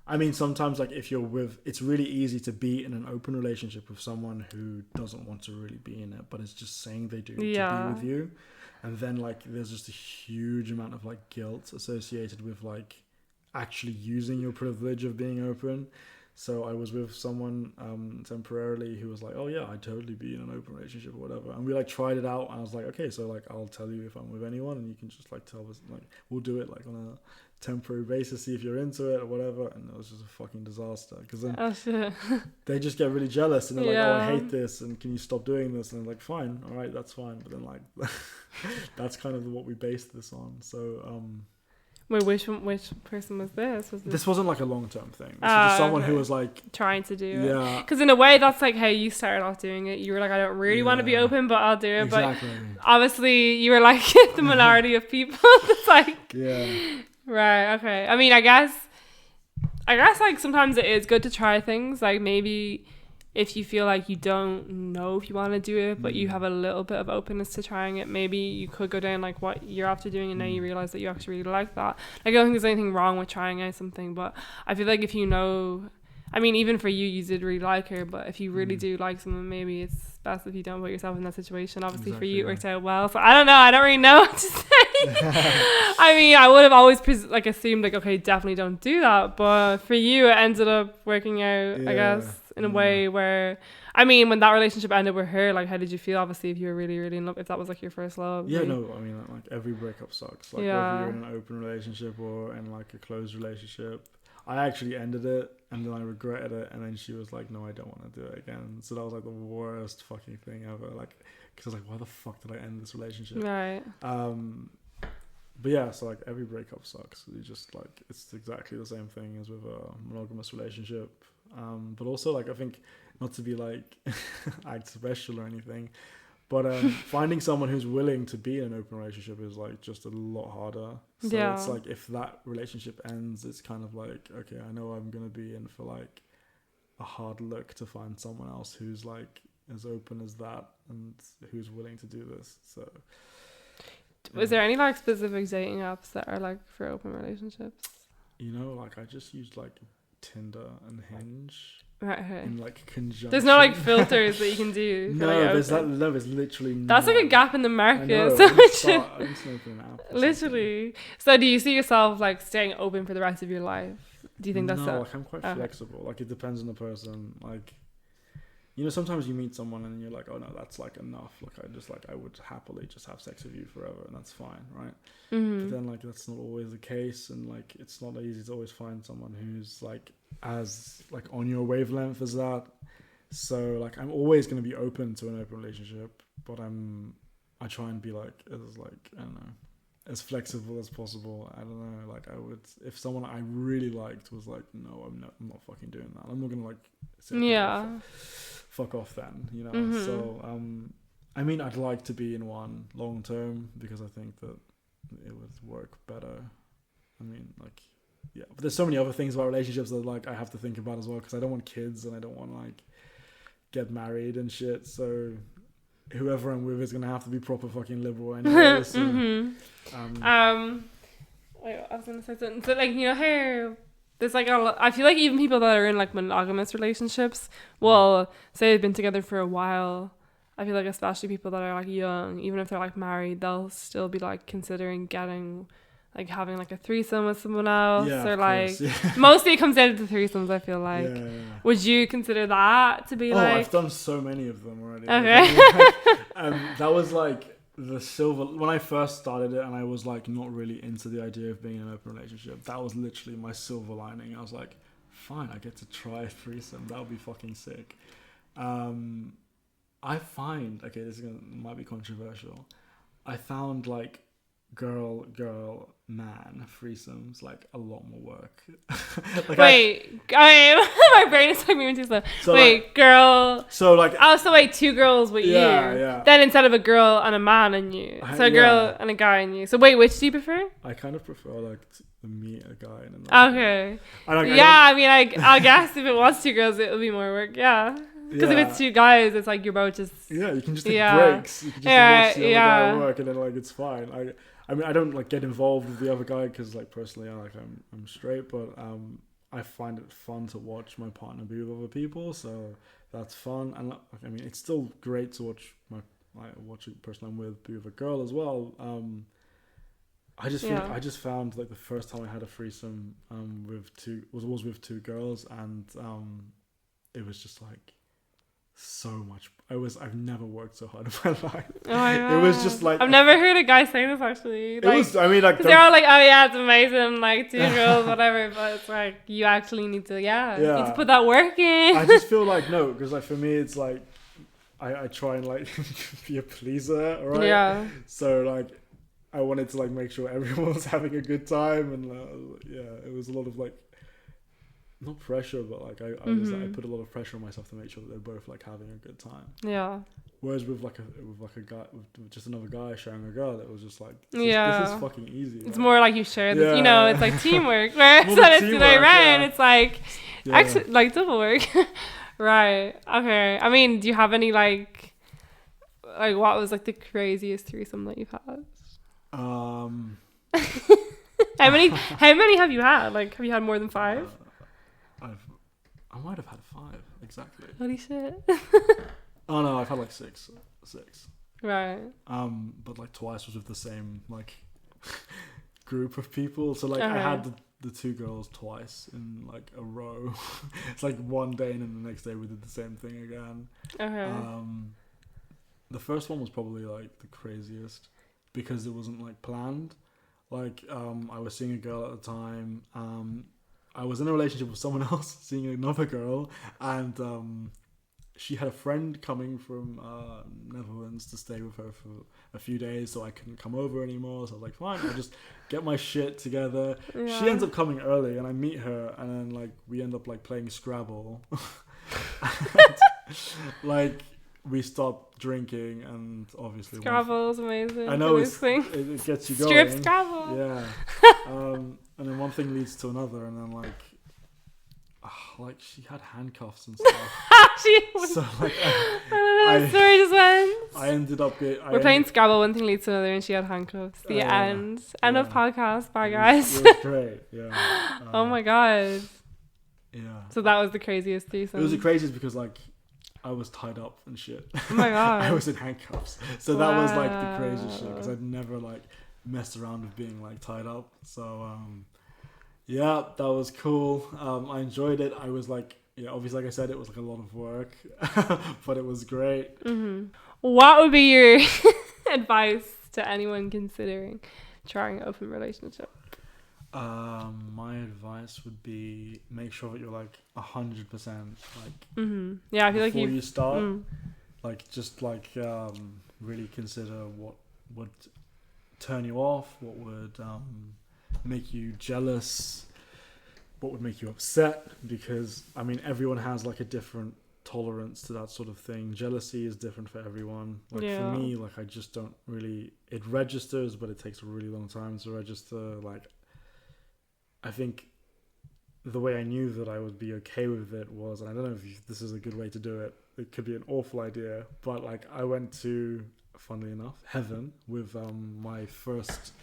[SPEAKER 1] I mean, sometimes like if you're with, it's really easy to be in an open relationship with someone who doesn't want to really be in it, but it's just saying they do to be with you. And then like there's just a huge amount of like guilt associated with like actually using your privilege of being open. So I was with someone temporarily who was like, oh yeah, I'd totally be in an open relationship or whatever. And we like tried it out, and I was like, okay, so like I'll tell you if I'm with anyone, and you can just like tell us, like we'll do it like on a temporary basis, see if you're into it or whatever. And it was just a fucking disaster, because then they just get really jealous and they're like, oh, I hate this, and can you stop doing this? And I'm like, fine, all right, that's fine. But then like that's kind of what we based this on. So
[SPEAKER 2] wait, which person was this?
[SPEAKER 1] This wasn't like a long-term thing. This was just someone who was like
[SPEAKER 2] trying to do it. Because in a way, that's like how you started off doing it. You were like, I don't really want to be open, but I'll do it. Exactly. But obviously, you were like the minority of people. It's like, right, okay. I mean, I guess like sometimes it is good to try things. Like maybe if you feel like you don't know if you want to do it, but you have a little bit of openness to trying it, maybe you could go down like what you're after doing, and now you realize that you actually really like that. Like I don't think there's anything wrong with trying out something, but I feel like if you know, I mean, even for you did really like her, but if you really do like someone, maybe it's best if you don't put yourself in that situation. Obviously for you it worked out well, so I don't know, I don't really know what to say. I mean, I would have always assumed like, okay, definitely don't do that, but for you it ended up working out, I guess, in a way where, I mean, when that relationship ended with her, like how did you feel? Obviously if you were really, really in love, if that was like your first love.
[SPEAKER 1] I mean like every breakup sucks, like whether you're in an open relationship or in like a closed relationship. I actually ended it, and then I regretted it, and then she was like, no, I don't want to do it again. So that was like the worst fucking thing ever, like, because I was like, why the fuck did I end this relationship? Right. But yeah, so like every breakup sucks. You just like, it's exactly the same thing as with a monogamous relationship. But also like, I think, not to be like act special or anything, but finding someone who's willing to be in an open relationship is like just a lot harder. So it's like if that relationship ends, it's kind of like, okay, I know I'm gonna be in for like a hard look to find someone else who's like as open as that and who's willing to do this. So
[SPEAKER 2] was there any like specific dating apps that are like for open relationships?
[SPEAKER 1] Like I just used like Tinder and Hinge.
[SPEAKER 2] Right, okay.
[SPEAKER 1] In like conjunction.
[SPEAKER 2] There's no like filters that you can do.
[SPEAKER 1] There's literally
[SPEAKER 2] that's like a gap in the market.
[SPEAKER 1] I
[SPEAKER 2] So
[SPEAKER 1] I'm just open an app.
[SPEAKER 2] Literally. So do you see yourself like staying open for the rest of your life? Do you think that's
[SPEAKER 1] no? Like I'm quite flexible. Like it depends on the person. Like, you know, sometimes you meet someone and you're like, oh no, that's like enough. Like I would happily just have sex with you forever, and that's fine, right? But then like that's not always the case, and like it's not easy to always find someone who's like as like on your wavelength as that. So like I'm always going to be open to an open relationship, but I try and be like as like I don't know, as flexible as possible. I don't know, like I would, if someone I really liked was like, no, I'm not fucking doing that. I'm not gonna like say, fuck off then, you know. So I mean, I'd like to be in one long term because I think that it would work better. I mean, like, yeah, but there's so many other things about relationships that like I have to think about as well, because I don't want kids and I don't want to like get married and shit. So whoever I'm with is gonna have to be proper fucking liberal anyway. So,
[SPEAKER 2] wait, I was gonna say something. So like, you know how there's like I feel like even people that are in like monogamous relationships, well, say they've been together for a while. I feel like especially people that are like young, even if they're like married, they'll still be like considering getting like having like a threesome with someone else, or like mostly it comes down to the threesomes. I feel like, would you consider that to be like?
[SPEAKER 1] I've done so many of them already.
[SPEAKER 2] Okay.
[SPEAKER 1] That was like the silver when I first started it, and I was like not really into the idea of being in an open relationship. That was literally my silver lining. I was like, fine, I get to try a threesome. That would be fucking sick. I find, okay, might be controversial. I found like girl man threesomes like a lot more work. Like
[SPEAKER 2] my brain is like moving too slow. So wait, like, girl.
[SPEAKER 1] So like.
[SPEAKER 2] Oh, so wait, two girls with you.
[SPEAKER 1] Yeah.
[SPEAKER 2] Then instead of a girl and a man and you, so a girl and a guy and you. So wait, which do you prefer?
[SPEAKER 1] I kind of prefer like to meet a guy and a man.
[SPEAKER 2] Okay. I mean, I guess if it was two girls, it would be more work. Yeah. Because if it's two guys, it's like you're both just...
[SPEAKER 1] Yeah, you can just take breaks. You can just watch the other guy work, and then like it's fine. I mean, I don't like get involved with the other guy because like personally, I'm straight, but I find it fun to watch my partner be with other people, so that's fun. And I mean, it's still great to watch a person I'm with be with a girl as well. I just found like the first time I had a threesome was with two girls, and it was just like so much. I've never worked so hard in my life. Oh my God. It was just like
[SPEAKER 2] I've never heard a guy say this actually. Like,
[SPEAKER 1] it was. I mean, like
[SPEAKER 2] they're all like, "Oh yeah, it's amazing," like two girls, whatever. But it's like you actually need to, you need to put that work in.
[SPEAKER 1] I just feel like no, because like for me, it's like I try and like be a pleaser, right?
[SPEAKER 2] Yeah.
[SPEAKER 1] So like I wanted to like make sure everyone was having a good time, and it was a lot of like. Not pressure, but like I put a lot of pressure on myself to make sure that they're both like having a good time. Yeah. Whereas with a guy, with just another guy sharing a girl, it was just like this is fucking easy.
[SPEAKER 2] It's more like you share this, you know, it's like teamwork. Whereas when it's the way around, it's like like double work. Right. Okay. I mean, do you have any like what was like the craziest threesome that you've had? How many have you had? Like, have you had more than 5?
[SPEAKER 1] I might have had 5 exactly.
[SPEAKER 2] Holy shit!
[SPEAKER 1] Oh no, I've had like 6.
[SPEAKER 2] Right.
[SPEAKER 1] But like twice was with the same like group of people. So like I had the two girls twice in like a row. It's like one day and then the next day we did the same thing again. Okay. The first one was probably like the craziest because it wasn't like planned. Like I was seeing a girl at the time. I was in a relationship with someone else, seeing another girl, and she had a friend coming from Netherlands to stay with her for a few days, so I couldn't come over anymore. So I was like, fine, I'll just get my shit together. Yeah. She ends up coming early, and I meet her, and then like we end up like playing Scrabble. And, like we stopped drinking, and obviously
[SPEAKER 2] Scrabble's amazing.
[SPEAKER 1] I know it gets you going.
[SPEAKER 2] Strip Scrabble.
[SPEAKER 1] Yeah. And then one thing leads to another, and then like she had handcuffs and stuff. So like
[SPEAKER 2] I don't know, the story just ends.
[SPEAKER 1] I ended up
[SPEAKER 2] We're playing Scrabble, one thing leads to another, and she had handcuffs. The end. End of podcast. Bye guys.
[SPEAKER 1] It was great. Yeah.
[SPEAKER 2] Oh my God.
[SPEAKER 1] Yeah.
[SPEAKER 2] So that was the craziest threesome.
[SPEAKER 1] It was the craziest because like I was tied up and shit.
[SPEAKER 2] Oh my God.
[SPEAKER 1] I was in handcuffs. So that was like the craziest shit because I'd never like messed around with being like tied up. So Yeah, that was cool. I enjoyed it. I was like, yeah, obviously, like I said, it was like a lot of work, but it was great.
[SPEAKER 2] What would be your advice to anyone considering trying an open relationship?
[SPEAKER 1] My advice would be make sure that you're like 100% like
[SPEAKER 2] Yeah, I feel like
[SPEAKER 1] before you start, like just like really consider what would turn you off, what would make you jealous, what would make you upset, because I mean everyone has like a different tolerance to that sort of thing. Jealousy is different for everyone. Like for me, like I just don't really, it registers, but it takes a really long time to register. Like I think the way I knew that I would be okay with it was, and I don't know if this is a good way to do it, it could be an awful idea, but like I went to, funnily enough, heaven with my first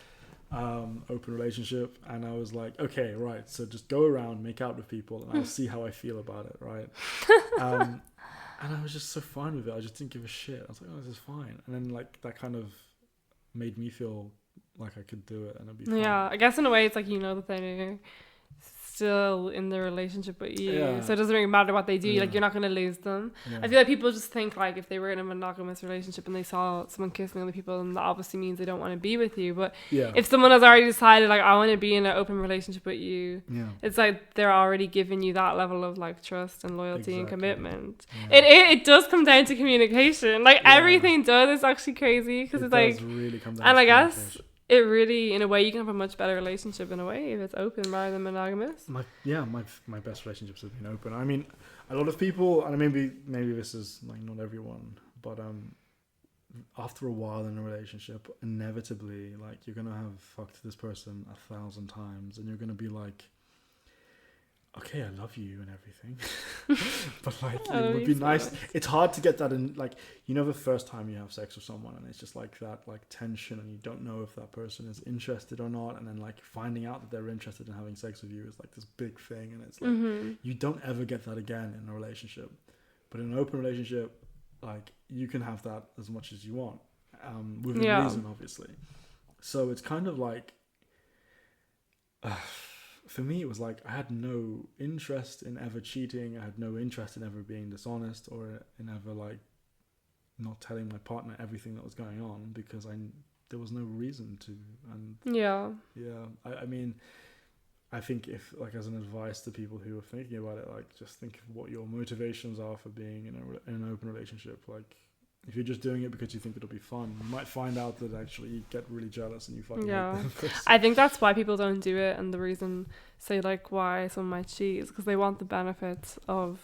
[SPEAKER 1] open relationship, and I was like, okay, right, so just go around, make out with people, and I'll see how I feel about it, right? And I was just so fine with it. I just didn't give a shit. I was like, oh, this is fine. And then like that kind of made me feel like I could do it and it'd be fine.
[SPEAKER 2] Yeah, I guess in a way it's like that they're still in the relationship with you, so it doesn't really matter what they do. Like you're not going to lose them. I feel like people just think like if they were in a monogamous relationship and they saw someone kissing other people, and that obviously means they don't want to be with you. But if someone has already decided like I want to be in an open relationship with you, it's like they're already giving you that level of like trust and loyalty and commitment. It does come down to communication. Like everything does. It's actually crazy because it's like
[SPEAKER 1] really come down
[SPEAKER 2] and
[SPEAKER 1] to
[SPEAKER 2] I guess it really, in a way, you can have a much better relationship in a way if it's open rather than monogamous.
[SPEAKER 1] My best relationships have been open. I mean, a lot of people, and maybe this is like not everyone, but after a while in a relationship, inevitably, like you're gonna have fucked this person 1,000 times, and you're gonna be like, okay, I love you and everything, but like it would be nice. It's hard to get that in, like, the first time you have sex with someone and it's just like that, like tension, and you don't know if that person is interested or not, and then like finding out that they're interested in having sex with you is like this big thing, and it's like you don't ever get that again in a relationship. But in an open relationship, like you can have that as much as you want, within reason, obviously. So it's kind of like. For me, it was like I had no interest in ever cheating. I had no interest in ever being dishonest or in ever like not telling my partner everything that was going on, because there was no reason to. And I mean, I think if like as an advice to people who are thinking about it, like just think of what your motivations are for being in an open relationship. Like if you're just doing it because you think it'll be fun, you might find out that actually you get really jealous and you fucking hate them.
[SPEAKER 2] I think that's why people don't do it, and the reason, say like why someone might cheat, is because they want the benefits of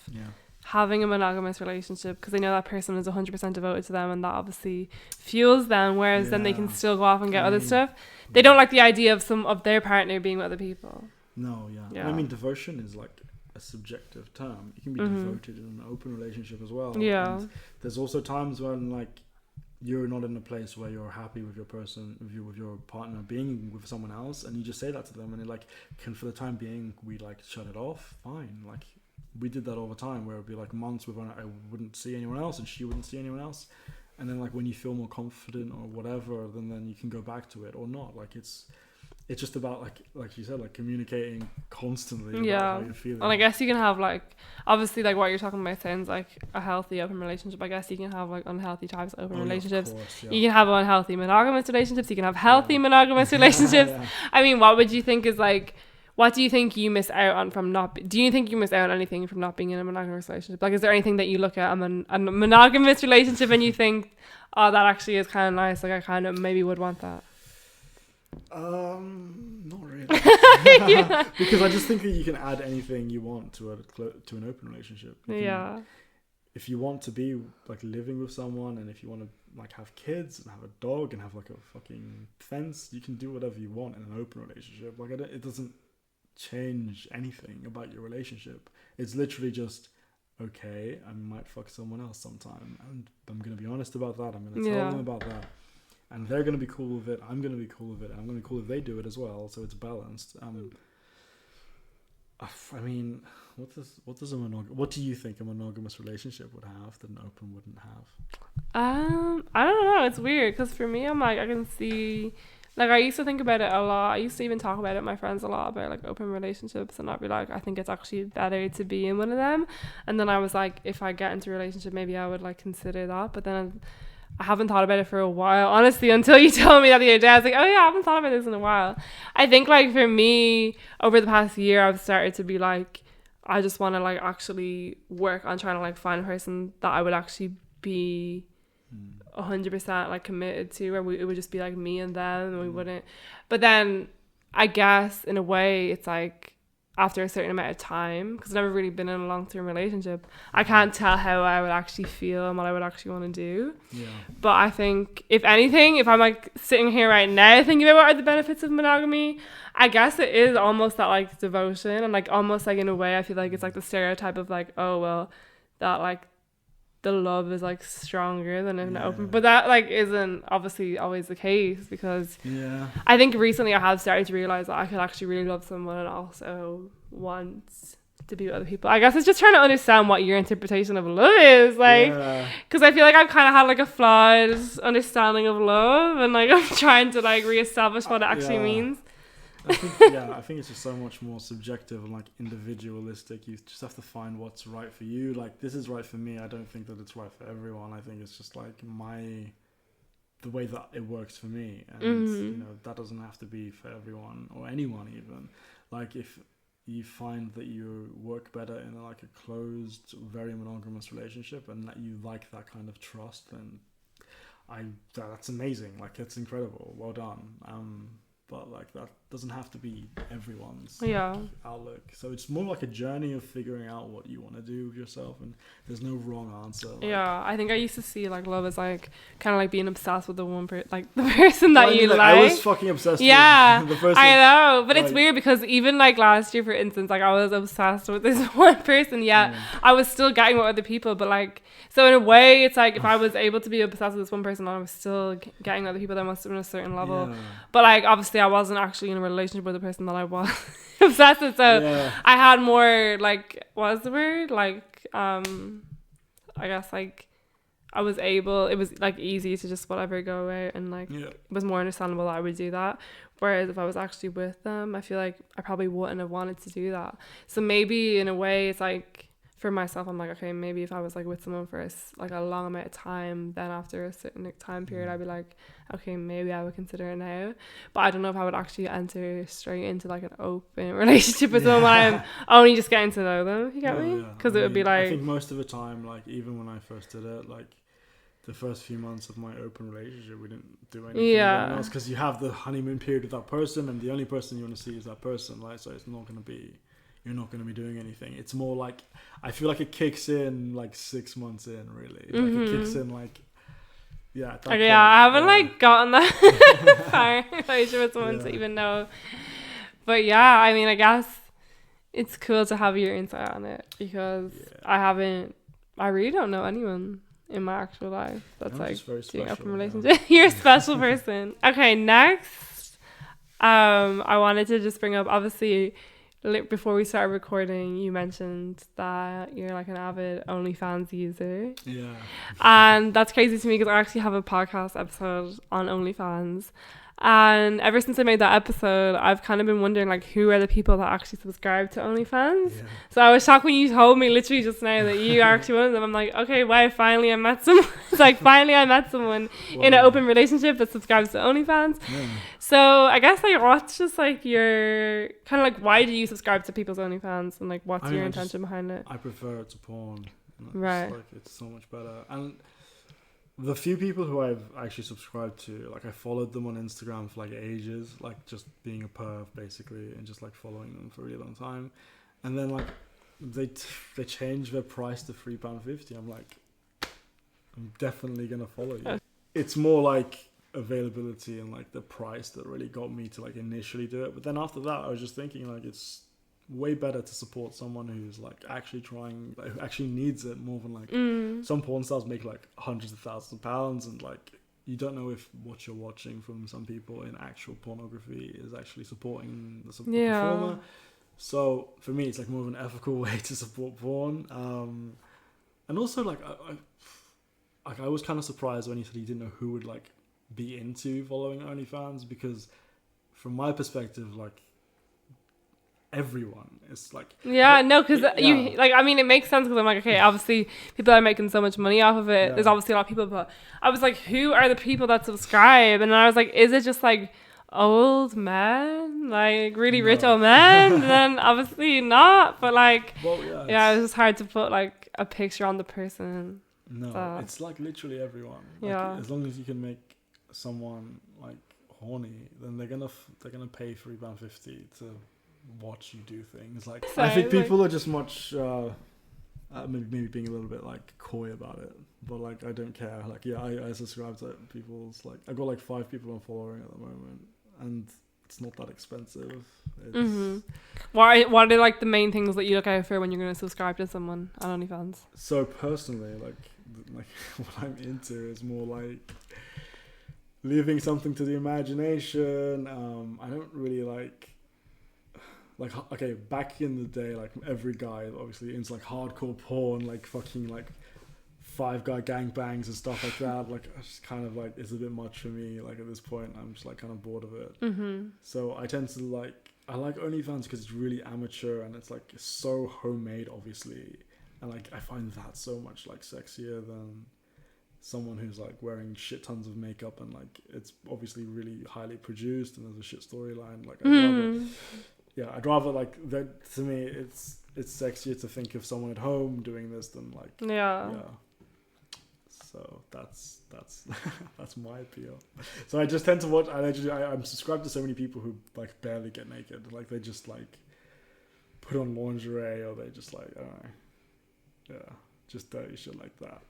[SPEAKER 2] having a monogamous relationship, because they know that person is 100% devoted to them, and that obviously fuels them, whereas then they can still go off and get other stuff. They don't like the idea of their partner being with other people.
[SPEAKER 1] No, I mean, devotion is like a subjective term. You can be devoted in an open relationship as well. And there's also times when like you're not in a place where you're happy with your person, with your partner being with someone else, and you just say that to them, and they're like, can for the time being we like shut it off? Fine. Like we did that all the time, where it'd be like months when I wouldn't see anyone else and she wouldn't see anyone else, and then like when you feel more confident or whatever, then you can go back to it or not. Like it's just about like you said, like communicating constantly about how you're feeling.
[SPEAKER 2] And I guess you can have like, obviously like what you're talking about sounds like a healthy open relationship. I guess you can have like unhealthy types of open relationships.
[SPEAKER 1] Of course,
[SPEAKER 2] you can have unhealthy monogamous relationships. You can have healthy monogamous relationships. I mean, what would you think is like, what do you think you miss out on from not? Do you think you miss out on anything from not being in a monogamous relationship? Like, is there anything that you look at a monogamous relationship and you think, oh, that actually is kind of nice. Like I kind of maybe would want that.
[SPEAKER 1] Not really. Because I just think that you can add anything you want to an open relationship. If you want to be like living with someone, and if you want to like have kids and have a dog and have like a fucking fence, you can do whatever you want in an open relationship. Like it doesn't change anything about your relationship. It's literally just, okay, I might fuck someone else sometime, and I'm gonna be honest about that. I'm gonna tell them about that. And they're going to be cool with it. I'm going to be cool with it. And I'm going to be cool if they do it as well. So it's balanced. I mean, what do you think a monogamous relationship would have that an open wouldn't have?
[SPEAKER 2] I don't know. It's weird because for me, I'm like, I can see Like, I used to think about it a lot. I used to even talk about it with my friends a lot about, like, open relationships, and I'd be like, I think it's actually better to be in one of them. And then I was like, if I get into a relationship, maybe I would, like, consider that. But then I haven't thought about it for a while, honestly, until you told me that the other day. I was like, oh yeah, I haven't thought about this in a while. I think, like, for me, over the past year, I've started to be like, I just want to, like, actually work on trying to, like, find a person that I would actually be 100% like committed to, where it would just be like me and them, and we wouldn't. But then I guess in a way it's like after a certain amount of time, because I've never really been in a long-term relationship, I can't tell how I would actually feel and what I would actually want to do. But I think, if anything, if I'm like sitting here right now thinking about what are the benefits of monogamy, I guess it is almost that like devotion, and like almost like in a way I feel like it's like the stereotype of like, oh well, that like the love is like stronger than in an open, but that like isn't obviously always the case, because I think recently I have started to realize that I could actually really love someone and also want to be with other people. I guess it's just trying to understand what your interpretation of love is, like, because I feel like I've kind of had like a flawed understanding of love, and like I'm trying to like reestablish what it actually means.
[SPEAKER 1] I think it's just so much more subjective and like individualistic. You just have to find what's right for you. Like, this is right for me. I don't think that it's right for everyone. I think it's just like the way that it works for me, and you know, that doesn't have to be for everyone or anyone even. Like, if you find that you work better in like a closed, very monogamous relationship, and that you like that kind of trust, then that's amazing. Like, it's incredible. Well done. But like, that doesn't have to be everyone's outlook. So it's more like a journey of figuring out what you want to do with yourself, and there's no wrong answer. Like,
[SPEAKER 2] I think I used to see like love as like kind of like being obsessed with the one like the person that you like.
[SPEAKER 1] I was fucking obsessed with the person.
[SPEAKER 2] I know, but like, it's weird because even like last year, for instance, like I was obsessed with this one person, I was still getting with other people, but like, so in a way it's like if I was able to be obsessed with this one person and I was still getting other people, that must have been a certain level. But like, obviously I wasn't actually in a relationship with the person that I was obsessed with, so I had more like, what is the word, like I guess like I was able, it was like easy to just whatever go away, and like it was more understandable that I would do that. Whereas if I was actually with them, I feel like I probably wouldn't have wanted to do that. So maybe in a way it's like, for myself, I'm like, okay, maybe if I was like with someone for like a long amount of time, then after a certain time period, I'd be like, okay, maybe I would consider it now. But I don't know if I would actually enter straight into like an open relationship with someone when I'm only just getting to know them, if you get me? Because it would be like,
[SPEAKER 1] I think most of the time, like even when I first did it, like the first few months of my open relationship, we didn't do anything else, because you have the honeymoon period with that person, and the only person you want to see is that person, right? So it's not going to be, you're not going to be doing anything. It's more like, I feel like it kicks in like 6 months in, really. Like it kicks in like, I haven't
[SPEAKER 2] like gotten that far relationship with someone to even know. But I mean, I guess it's cool to have your insight on it, because I really don't know anyone in my actual life that's like doing open relationship. You're a special person. Okay, next, I wanted to just bring up, obviously, before we started recording, you mentioned that you're like an avid OnlyFans user. And that's crazy to me, because I actually have a podcast episode on OnlyFans. And ever since I made that episode, I've kind of been wondering, like, who are the people that actually subscribe to OnlyFans? So I was shocked when you told me literally just now that you are actually one of them. I'm like, okay, wow, finally I met someone. It's like, finally I met someone in an open relationship that subscribes to OnlyFans. So I guess, like, what's just like your kind of like, why do you subscribe to people's OnlyFans, and like what's your intention behind it?
[SPEAKER 1] I prefer it to porn.
[SPEAKER 2] Right.
[SPEAKER 1] Like, it's so much better. And the few people who I've actually subscribed to, like, I followed them on Instagram for like ages, like just being a perv basically, and just like following them for a really long time. And then like they changed their price to £3.50. I'm like, I'm definitely gonna follow you. It's more like availability and like the price that really got me to like initially do it. But then after that, I was just thinking, like, it's way better to support someone who's like actually trying, like, who actually needs it, more than like some porn stars make like hundreds of thousands of pounds, and like you don't know if what you're watching from some people in actual pornography is actually supporting the performer. So for me, it's like more of an ethical way to support porn. And also, like, I was kind of surprised when he said he didn't know who would like be into following OnlyFans, because from my perspective, like, everyone is like,
[SPEAKER 2] because you like, I mean, it makes sense because I'm like, okay, obviously people are making so much money off of it. There's obviously a lot of people, but I was like, who are the people that subscribe? And then I was like, is it just like old men, like really rich old men? And then obviously not, but like, it's just hard to put like a picture on the person.
[SPEAKER 1] It's like literally everyone. Like, as long as you can make someone like horny, then they're gonna pay £3.50 to watch you do things. Like, I think people are just much maybe being a little bit like coy about it, but like, I don't care. Like, I subscribe to people's, like, I've got like 5 people I'm following at the moment, and it's not that expensive. It's
[SPEAKER 2] what are like the main things that you look out for when you're going to subscribe to someone on OnlyFans?
[SPEAKER 1] So personally, like what I'm into is more like leaving something to the imagination. I don't really like, okay, back in the day, like, every guy obviously into like hardcore porn, like fucking like 5-guy gangbangs and stuff like that. Like, I just kind of like, it's a bit much for me. Like, at this point, I'm just like kind of bored of it. So I tend to like, I like OnlyFans because it's really amateur and it's like so homemade, obviously, and like I find that so much like sexier than someone who's like wearing shit tons of makeup and like it's obviously really highly produced and there's a shit storyline. Like, I'd rather like that. To me, it's sexier to think of someone at home doing this than like So that's that's my appeal. So I just tend to watch. I'm subscribed to so many people who like barely get naked. Like, they just like put on lingerie, or they just like, I don't know, just dirty shit like that.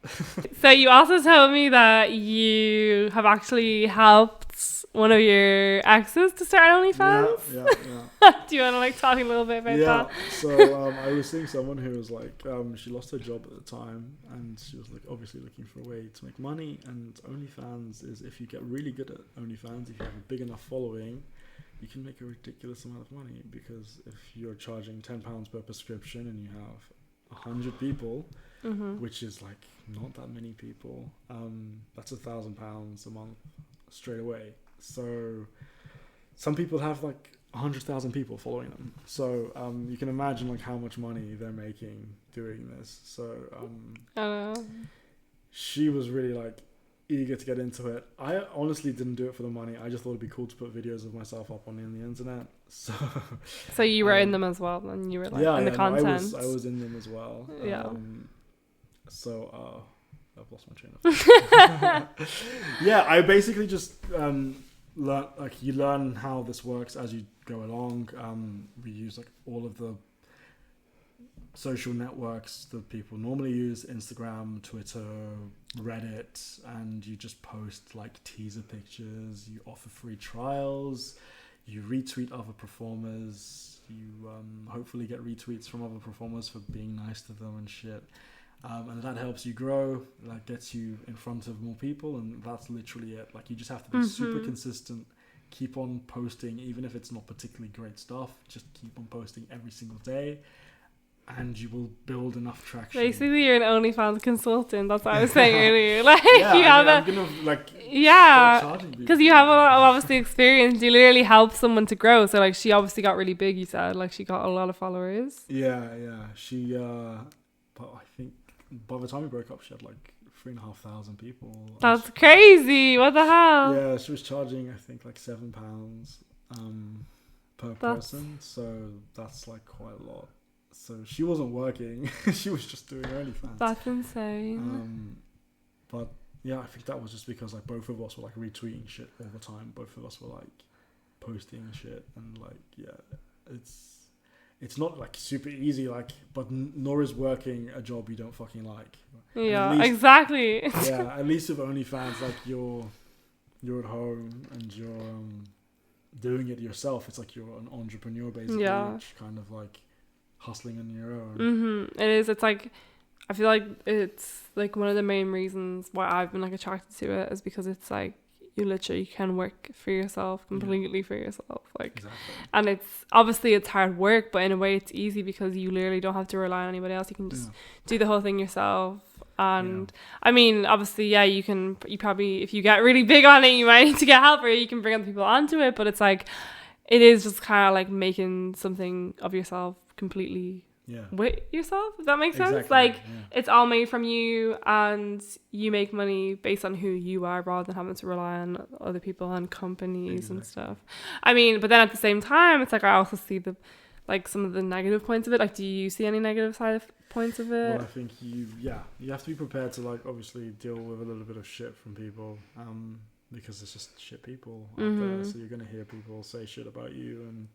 [SPEAKER 2] So you also told me that you have actually helped one of your exes to start OnlyFans.
[SPEAKER 1] Yeah.
[SPEAKER 2] Do you want to like talk a little bit about that?
[SPEAKER 1] So I was seeing someone who was like, she lost her job at the time, and she was like obviously looking for a way to make money. And OnlyFans is, if you get really good at OnlyFans, if you have a big enough following, you can make a ridiculous amount of money. Because if you're charging £10 per prescription and you have 100 people, which is like not that many people, that's £1,000 a month straight away. So some people have like 100,000 people following them. So you can imagine like how much money they're making doing this. So she was really like eager to get into it. I honestly didn't do it for the money. I just thought it'd be cool to put videos of myself up on the internet. So
[SPEAKER 2] you were in them as well, and you were like in the content.
[SPEAKER 1] No, I was in them as well. So I've lost my train of thought. I basically just you learn how this works as you go along. We use like all of the social networks that people normally use: Instagram, Twitter, Reddit, and you just post like teaser pictures. You offer free trials. You retweet other performers. You hopefully get retweets from other performers for being nice to them and shit. And that helps you grow. That gets you in front of more people, and that's literally it. Like, you just have to be super consistent. Keep on posting, even if it's not particularly great stuff. Just keep on posting every single day, and you will build enough traction.
[SPEAKER 2] Basically, you're an OnlyFans consultant. That's what I was saying earlier. Like, you have because you have a lot of obviously experience. You literally help someone to grow. So like, she obviously got really big. You said like she got a lot of followers.
[SPEAKER 1] Yeah. She, but I think by the time we broke up, she had like 3,500 people.
[SPEAKER 2] That's crazy. What the hell?
[SPEAKER 1] Yeah, she was charging I think like £7 per person. So that's like quite a lot. So she wasn't working. She was just doing OnlyFans.
[SPEAKER 2] That's insane.
[SPEAKER 1] But yeah, I think that was just because like both of us were like retweeting shit all the time. Both of us were like posting shit, and like it's not like super easy, like, but nor is working a job you don't fucking like.
[SPEAKER 2] Yeah, exactly.
[SPEAKER 1] Yeah, at least with OnlyFans, like you're at home and you're doing it yourself. It's like you're an entrepreneur basically, which kind of like hustling on your own.
[SPEAKER 2] It is. It's like, I feel like it's like one of the main reasons why I've been like attracted to it is because it's like you literally can work for yourself completely for yourself, like exactly. And it's obviously it's hard work, but in a way it's easy because you literally don't have to rely on anybody else. You can just do the whole thing yourself. And I mean, obviously, yeah, you probably, if you get really big on it, you might need to get help, or you can bring other people onto it. But it's like, it is just kind of like making something of yourself completely with yourself, if that makes sense. Like, it's all made from you, and you make money based on who you are rather than having to rely on other people and companies and stuff. I mean, but then at the same time, it's like I also see some of the negative points of it. Like, do you see any negative side points of it?
[SPEAKER 1] Well, I think you have to be prepared to like obviously deal with a little bit of shit from people, because it's just shit people out there. So you're gonna hear people say shit about you, and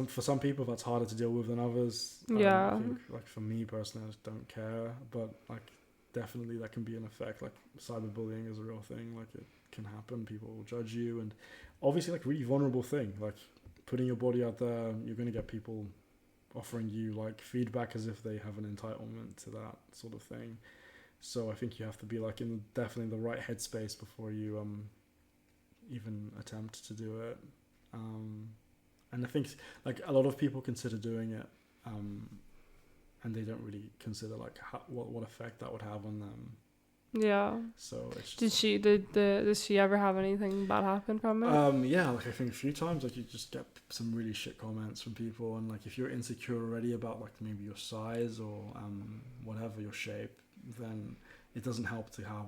[SPEAKER 1] for some people that's harder to deal with than others. I think like for me personally, I just don't care, but like definitely that can be an effect. Like cyberbullying is a real thing. Like it can happen. People will judge you, and obviously like really vulnerable thing. Like putting your body out there, you're gonna get people offering you like feedback as if they have an entitlement to that sort of thing. So I think you have to be like definitely in the right headspace before you even attempt to do it. And I think like a lot of people consider doing it, and they don't really consider like what effect that would have on them. Yeah. So it's
[SPEAKER 2] did she ever have anything bad happen from it?
[SPEAKER 1] Yeah, like I think a few times like you just get some really shit comments from people, and like if you're insecure already about like maybe your size or whatever your shape, then it doesn't help to have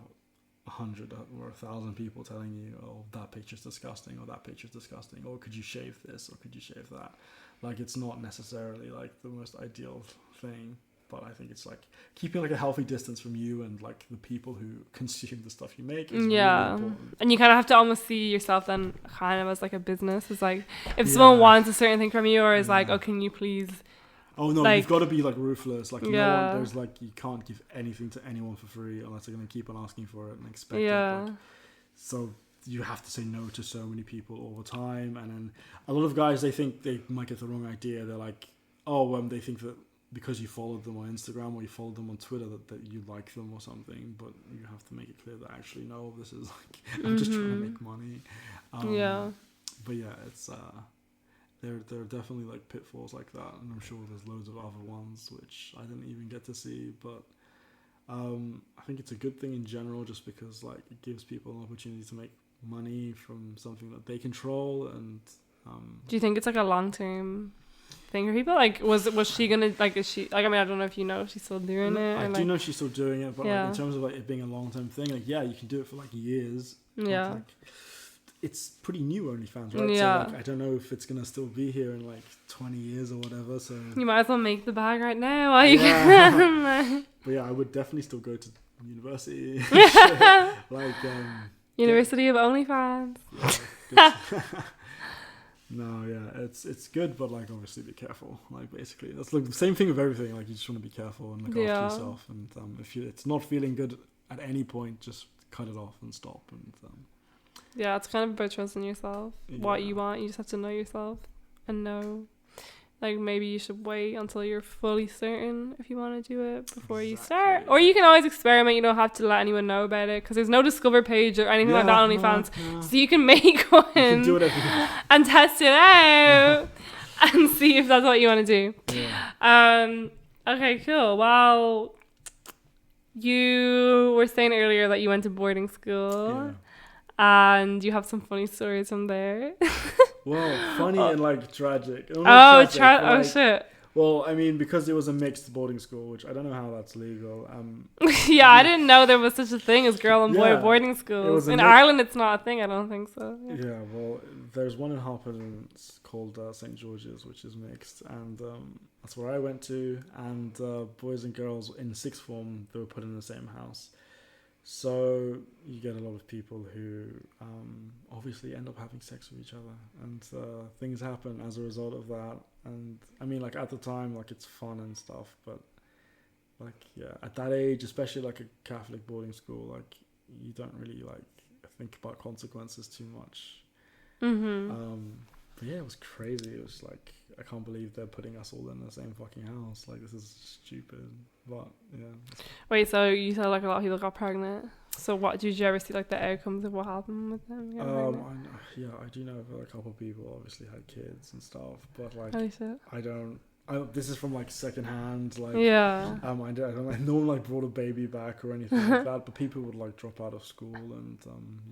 [SPEAKER 1] 100 or 1,000 people telling you, oh, that picture's disgusting, or that picture's disgusting, or could you shave this, or could you shave that. Like it's not necessarily like the most ideal thing. But I think it's like keeping like a healthy distance from you and like the people who consume the stuff you make is really important.
[SPEAKER 2] And you kind of have to almost see yourself then kind of as like a business. It's like if someone wants a certain thing from you, or is like, oh, can you please?
[SPEAKER 1] Oh no, like, you've got to be like ruthless. Like no one, there's like you can't give anything to anyone for free unless they're gonna keep on asking for it and expect it. Like, so you have to say no to so many people all the time, and then a lot of guys, they think they might get the wrong idea. They're like, they think that because you followed them on Instagram or you followed them on Twitter that you like them or something, but you have to make it clear that actually no, this is like I'm just trying to make money. But yeah, it's there are definitely like pitfalls like that, and I'm sure there's loads of other ones which I didn't even get to see, but I think it's a good thing in general just because like it gives people an opportunity to make money from something that they control. And
[SPEAKER 2] do you think it's like a long-term thing for people? Like was she gonna like, is she like, I mean, I don't know if you know if she's still doing it.
[SPEAKER 1] I do know she's still doing it, but like in terms of like it being a long-term thing, like you can do it for like years. Like it's pretty new OnlyFans, right? So like I don't know if it's gonna still be here in like 20 years or whatever, so
[SPEAKER 2] you might as well make the bag right now while you can.
[SPEAKER 1] But yeah, I would definitely still go to university. Like
[SPEAKER 2] University of OnlyFans.
[SPEAKER 1] No, it's good, but like obviously be careful. Like basically, that's like the same thing with everything. Like you just want to be careful and look after yourself. And if it's not feeling good at any point, just cut it off and stop. And
[SPEAKER 2] it's kind of about trusting yourself. What you want, you just have to know yourself and know. Like maybe you should wait until you're fully certain if you want to do it before you start. Or you can always experiment. You don't have to let anyone know about it because there's no Discover page or anything like that on OnlyFans. No. So you can make one and test it out and see if that's what you want to do. Yeah. Okay, cool. Well, you were saying earlier that you went to boarding school and you have some funny stories from there.
[SPEAKER 1] Well, funny and like tragic.
[SPEAKER 2] Shit.
[SPEAKER 1] Well, I mean, because it was a mixed boarding school, which I don't know how that's legal.
[SPEAKER 2] I didn't know there was such a thing as girl and boy boarding schools. In Ireland, it's not a thing. I don't think so.
[SPEAKER 1] Yeah, well, there's one in Harpen called St. George's, which is mixed, and that's where I went to. And boys and girls in sixth form, they were put in the same house. So you get a lot of people who obviously end up having sex with each other, and things happen as a result of that. And I mean, like at the time, like it's fun and stuff, but like at that age, especially like a Catholic boarding school, like you don't really like think about consequences too much. But yeah, it was crazy. It was like I can't believe they're putting us all in the same fucking house. Like this is stupid. But yeah.
[SPEAKER 2] Wait, so you said like a lot of people got pregnant. So what did you ever see like the outcomes of what happened with them? I
[SPEAKER 1] do know that a couple of people obviously had kids and stuff, but like
[SPEAKER 2] holy shit.
[SPEAKER 1] I don't this is from like secondhand, like
[SPEAKER 2] Yeah.
[SPEAKER 1] I don't like, no one like brought a baby back or anything like that, but people would like drop out of school, and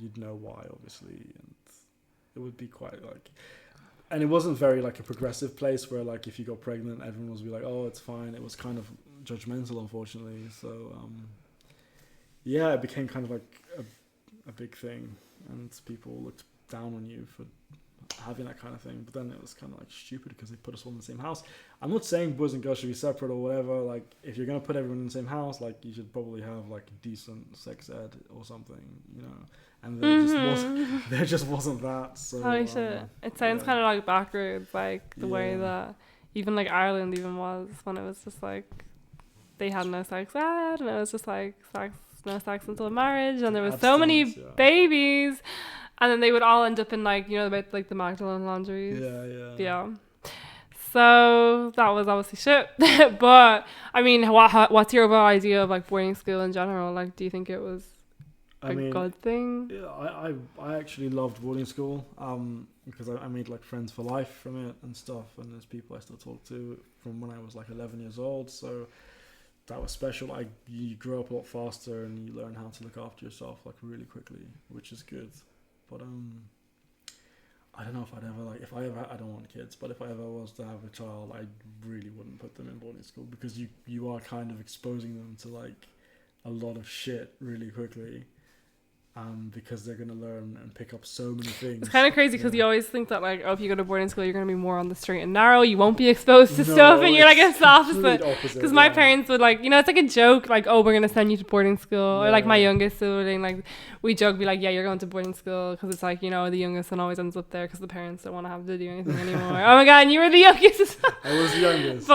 [SPEAKER 1] you'd know why, obviously, and it would be quite like, and it wasn't very like a progressive place where like if you got pregnant, everyone was be like, oh, it's fine. It was kind of judgmental, unfortunately. So yeah, it became kind of like a big thing, and people looked down on you for having that kind of thing. But then it was kind of like stupid because they put us all in the same house. I'm not saying boys and girls should be separate or whatever. Like if you're gonna put everyone in the same house, like you should probably have like decent sex ed or something, you know. And there just wasn't that. So
[SPEAKER 2] Holy shit. It sounds kind of like backwards, like the way that even like Ireland even was, when it was just like they had no sex ed, and it was just like no sex until marriage, and there was so many babies, and then they would all end up in like, you know, about like the Magdalene laundries. Yeah. So that was obviously shit. But I mean, what's your overall idea of like boarding school in general? Like, do you think it was a good thing?
[SPEAKER 1] Yeah, I actually loved boarding school because I made like friends for life from it and stuff, and there's people I still talk to from when I was like 11 years old, so that was special. Like you grow up a lot faster and you learn how to look after yourself like really quickly, which is good. But I don't know if I'd ever like, I don't want kids, but if I ever was to have a child, I really wouldn't put them in boarding school, because you are kind of exposing them to like a lot of shit really quickly. Because they're going to learn and pick up so many things.
[SPEAKER 2] It's kind of crazy because you always think that like, oh, if you go to boarding school, you're going to be more on the straight and narrow. You won't be exposed to stuff, and you're like, it's the opposite. Because my parents would like, you know, it's like a joke, like, oh, we're going to send you to boarding school. Or like my youngest sibling, like we joke, be like, yeah, you're going to boarding school, because it's like, you know, the youngest one always ends up there because the parents don't want to have to do anything anymore. Oh my God, and you were the youngest.
[SPEAKER 1] I was the youngest.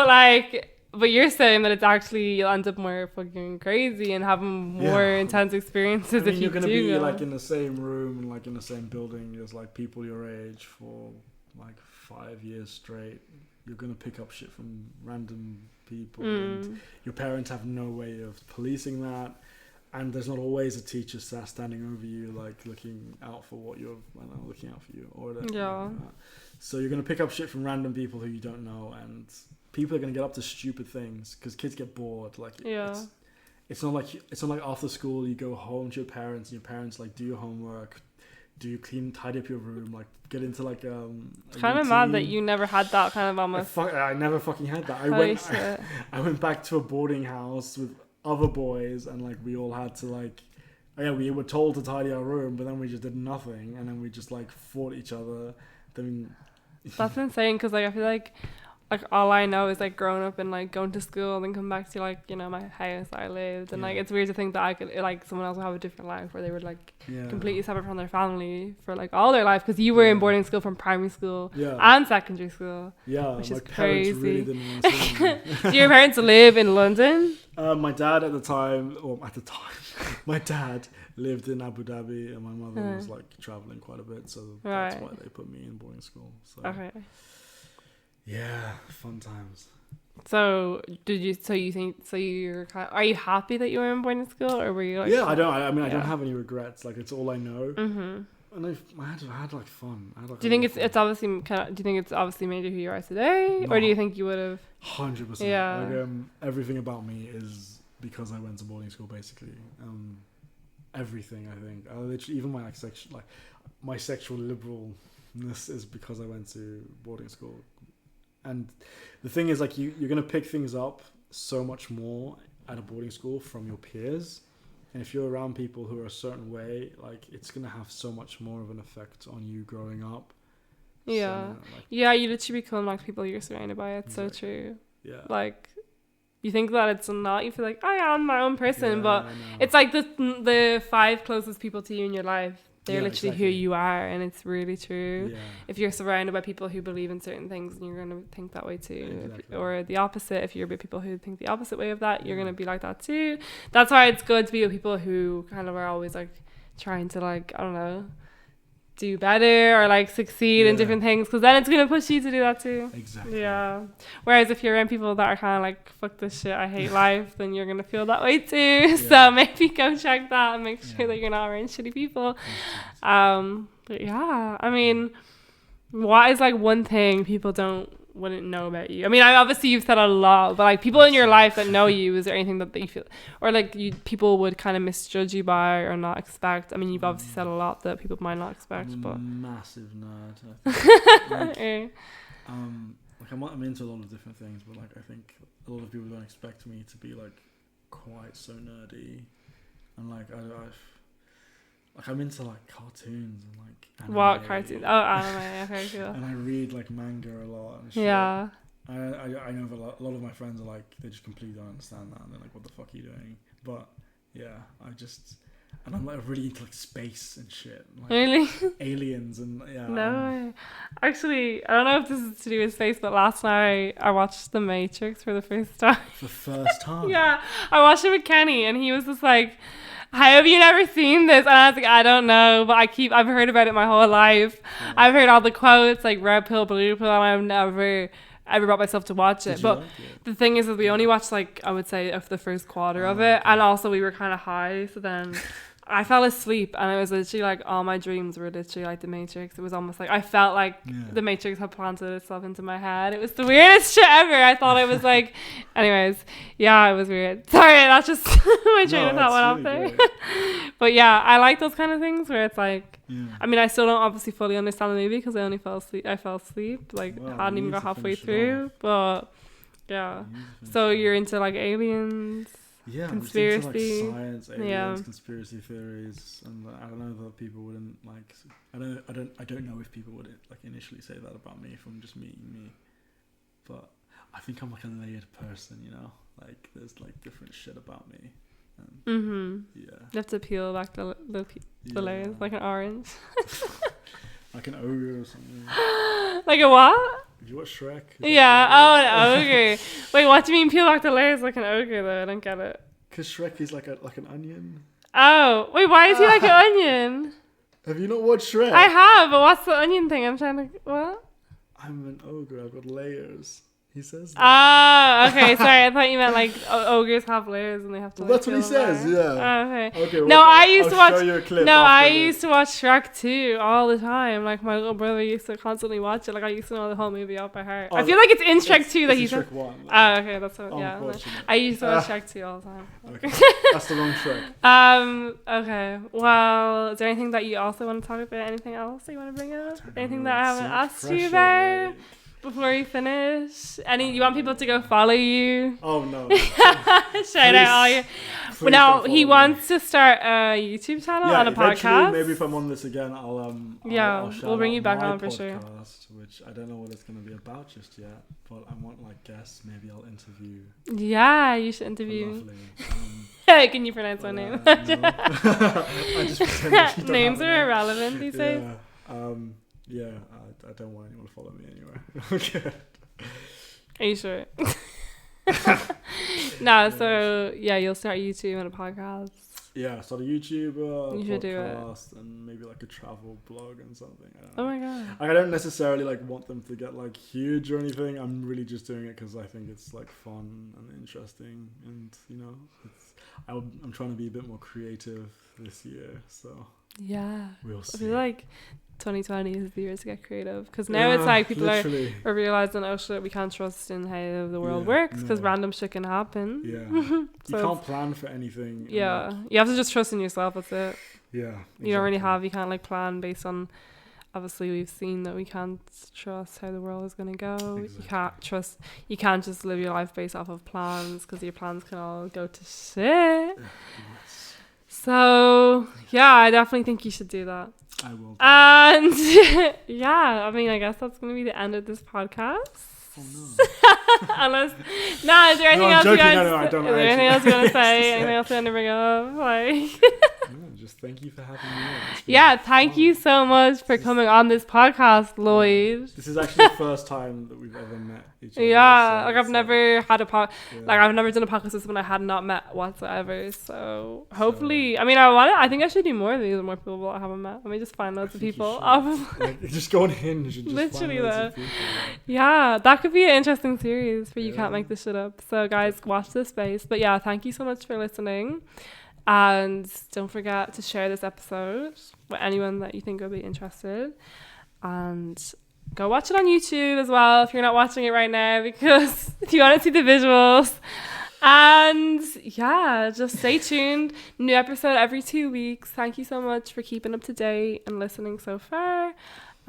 [SPEAKER 2] But you're saying that it's actually, you'll end up more fucking crazy and having more intense experiences. I mean,
[SPEAKER 1] you're going to be like in the same room and like in the same building as like people your age for like 5 years straight. You're going to pick up shit from random people, and your parents have no way of policing that. And there's not always a teacher standing over you, like looking out for what you're, looking out for you or whatever. Yeah. So you're going to pick up shit from random people who you don't know, and people are going to get up to stupid things because kids get bored. Like it's not like after school you go home to your parents and your parents like do your homework, do you tidy up your room, like get into like
[SPEAKER 2] it's kind of mad that you never had that kind of almost.
[SPEAKER 1] I never fucking had that. I went back to a boarding house with other boys, and like we all had to like, we were told to tidy our room, but then we just did nothing, and then we just like fought each other.
[SPEAKER 2] That's insane, because like I feel like all I know is like growing up and like going to school and then come back to like, you know, my house I lived, and like it's weird to think that I could like someone else would have a different life where they were like completely separate from their family for like all their life, because you were in boarding school from primary school and secondary school, which is crazy. Really didn't want to see me. Do your parents live in London?
[SPEAKER 1] My dad my dad lived in Abu Dhabi, and my mother was like traveling quite a bit, so that's why they put me in boarding school. So. Okay. Yeah, fun times.
[SPEAKER 2] So are you happy that you were in boarding school, or were you like?
[SPEAKER 1] Yeah, I don't have any regrets. Like it's all I know. And I had like fun.
[SPEAKER 2] Do you think it's obviously made you who you are today, or do you think you would have?
[SPEAKER 1] 100%. Yeah. Like, everything about me is because I went to boarding school, basically. Everything, I think. Literally, even my sexual liberalness is because I went to boarding school. And the thing is, like, you're going to pick things up so much more at a boarding school from your peers. And if you're around people who are a certain way, like, it's going to have so much more of an effect on you growing up.
[SPEAKER 2] Yeah. You literally become like people you're surrounded by. It's so true. Yeah. Like, you think that it's not, you feel like, I am my own person, but it's like the 5 closest people to you in your life. They're literally who you are, and it's really true. Yeah. If you're surrounded by people who believe in certain things, you're going to think that way too. Or the opposite, if you're with people who think the opposite way of that, you're going to be like that too. That's why it's good to be with people who kind of are always like trying to like, I don't know, do better or like succeed in different things, because then it's going to push you to do that too. Exactly. Yeah. Whereas if you're around people that are kind of like, fuck this shit, I hate life, then you're going to feel that way too. Yeah. So maybe go check that and make sure that you're not around shitty people. But yeah, I mean, what is like one thing people don't wouldn't know about you? I mean, obviously you've said a lot, but like people in your life that know you, is there anything that you feel, or like people would kind of misjudge you by or not expect? I mean, you've obviously said a lot that people might not expect,
[SPEAKER 1] I'm a
[SPEAKER 2] but
[SPEAKER 1] massive nerd. I think. Like I'm into a lot of different things, but like I think a lot of people don't expect me to be like quite so nerdy, and like I'm into like cartoons and like anime.
[SPEAKER 2] What cartoons? Oh, anime. Okay, cool.
[SPEAKER 1] And I read like manga a lot and shit.
[SPEAKER 2] Yeah.
[SPEAKER 1] I know that a lot of my friends are like, they just completely don't understand that, and they're like, what the fuck are you doing? But yeah, and I'm like really into like space and shit, like
[SPEAKER 2] Really?
[SPEAKER 1] aliens and yeah.
[SPEAKER 2] No, actually, I don't know if this is to do with space, but last night I watched The Matrix for the first time.
[SPEAKER 1] For the first time.
[SPEAKER 2] Yeah, I watched it with Kenny, and he was just like, "How have you never seen this?" And I was like, "I don't know, but I've heard about it my whole life. Yeah. I've heard all the quotes, like red pill, blue pill, and I've never brought myself to watch it." But like it? The thing is we only watched like, I would say, of the first quarter of it, okay. And also we were kind of high, so then I fell asleep, and it was literally like all my dreams were literally like The Matrix. It was almost like I felt like The Matrix had planted itself into my head. It was the weirdest shit ever. I thought it was like, anyways, yeah, it was weird. Sorry, that's just my train of thought went off there. But yeah, I like those kind of things where it's like, I mean, I still don't obviously fully understand the movie because I only fell asleep. Like hadn't even got halfway through. But yeah, so you're into like aliens.
[SPEAKER 1] Yeah,
[SPEAKER 2] conspiracy,
[SPEAKER 1] I'm just into, like, science, aliens, conspiracy theories, and I don't know that people wouldn't like. I don't know if people would like initially say that about me from just meeting me, but I think I'm like a layered person, you know. Like there's like different shit about me. And, yeah. You
[SPEAKER 2] have to peel back the layers like an orange.
[SPEAKER 1] Like an ogre or something.
[SPEAKER 2] Like a what?
[SPEAKER 1] Did you watch Shrek?
[SPEAKER 2] An ogre. Wait, what do you mean peel back the layers like an ogre though? I don't get it.
[SPEAKER 1] Because Shrek is like an onion.
[SPEAKER 2] Oh, wait, why is he like an onion?
[SPEAKER 1] Have you not watched Shrek?
[SPEAKER 2] I have, but what's the onion thing? I'm trying to, what?
[SPEAKER 1] I'm an ogre, I've got layers. He says that.
[SPEAKER 2] Ah, okay, sorry, I thought you meant like ogres have layers and they have to.
[SPEAKER 1] Well, that's what he says, yeah.
[SPEAKER 2] Oh, okay.
[SPEAKER 1] Okay.
[SPEAKER 2] No, I used to watch.
[SPEAKER 1] Show you a clip
[SPEAKER 2] I used to watch Shrek 2 all the time. Like my little brother used to constantly watch it. Like I used to know the whole movie off by heart. I feel like it's in Shrek 2 that he's.
[SPEAKER 1] Shrek 1. Like,
[SPEAKER 2] okay, that's what. Yeah. No. I used to watch Shrek 2 all the time.
[SPEAKER 1] Okay, that's the wrong Shrek.
[SPEAKER 2] Okay. Well, is there anything that you also want to talk about? Anything else that you want to bring up? Anything that I haven't asked you about? Before we finish, you want people to go follow you?
[SPEAKER 1] Oh no!
[SPEAKER 2] Shout out all your. But now he wants to start a YouTube channel on a podcast.
[SPEAKER 1] Maybe if I'm on this again, I'll
[SPEAKER 2] we'll bring you back on for sure.
[SPEAKER 1] Which I don't know what it's going to be about just yet, but I want like guests. Maybe I'll interview.
[SPEAKER 2] Yeah, you should interview. Can you pronounce my name?
[SPEAKER 1] No. I just pretend
[SPEAKER 2] names are irrelevant these days.
[SPEAKER 1] Yeah, I don't want anyone to follow me anywhere. Okay.
[SPEAKER 2] Are you sure? No, so yeah, you'll start YouTube and a podcast.
[SPEAKER 1] Yeah, start a YouTube,
[SPEAKER 2] you should do it.
[SPEAKER 1] And maybe like a travel blog and something.
[SPEAKER 2] Oh my god.
[SPEAKER 1] I don't necessarily like want them to get like huge or anything. I'm really just doing it because I think it's like fun and interesting, and you know, I'm trying to be a bit more creative this year. So
[SPEAKER 2] yeah,
[SPEAKER 1] we'll see.
[SPEAKER 2] I feel like 2020 is the year to get creative, because now it's like people are realizing, oh shit, we can't trust in how the world works because random shit can happen. So you can't plan for anything. You have to just trust in yourself. That's it. You don't really have, you can't like plan based on, obviously we've seen that we can't trust how the world is going to go. You can't just live your life based off of plans, because your plans can all go to shit. So yeah, I definitely think you should do that.
[SPEAKER 1] I will.
[SPEAKER 2] And yeah, I mean, I guess that's going to be the end of this podcast.
[SPEAKER 1] Oh no.
[SPEAKER 2] Unless, is there anything else you guys? Is there anything else you want to say? Anything else you want to bring up? Like.
[SPEAKER 1] Just thank you for having me on.
[SPEAKER 2] Yeah, thank you so much for coming on this podcast, Llyod.
[SPEAKER 1] This is actually the first time that we've ever met each other.
[SPEAKER 2] Yeah, like I've never had like I've never done a podcast with someone I had not met whatsoever. So hopefully, I mean, I think I should do more of these with more people I haven't met. Let me just find loads of people.
[SPEAKER 1] Like, just go on Hinge and just
[SPEAKER 2] literally
[SPEAKER 1] find loads of people.
[SPEAKER 2] Yeah, that could be an interesting series for You Can't Make This Shit Up. So guys, watch this space. But yeah, thank you so much for listening. And don't forget to share this episode with anyone that you think will be interested. And go watch it on YouTube as well if you're not watching it right now, because if you want to see the visuals. And yeah, just stay tuned. New episode every 2 weeks. Thank you so much for keeping up to date and listening so far.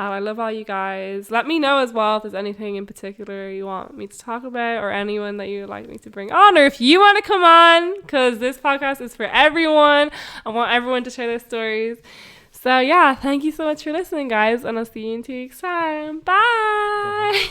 [SPEAKER 2] I love all you guys. Let me know as well if there's anything in particular you want me to talk about, or anyone that you would like me to bring on, or if you want to come on, because this podcast is for everyone. I want everyone to share their stories. So yeah, thank you so much for listening, guys, and I'll see you in 2 weeks' time. Bye.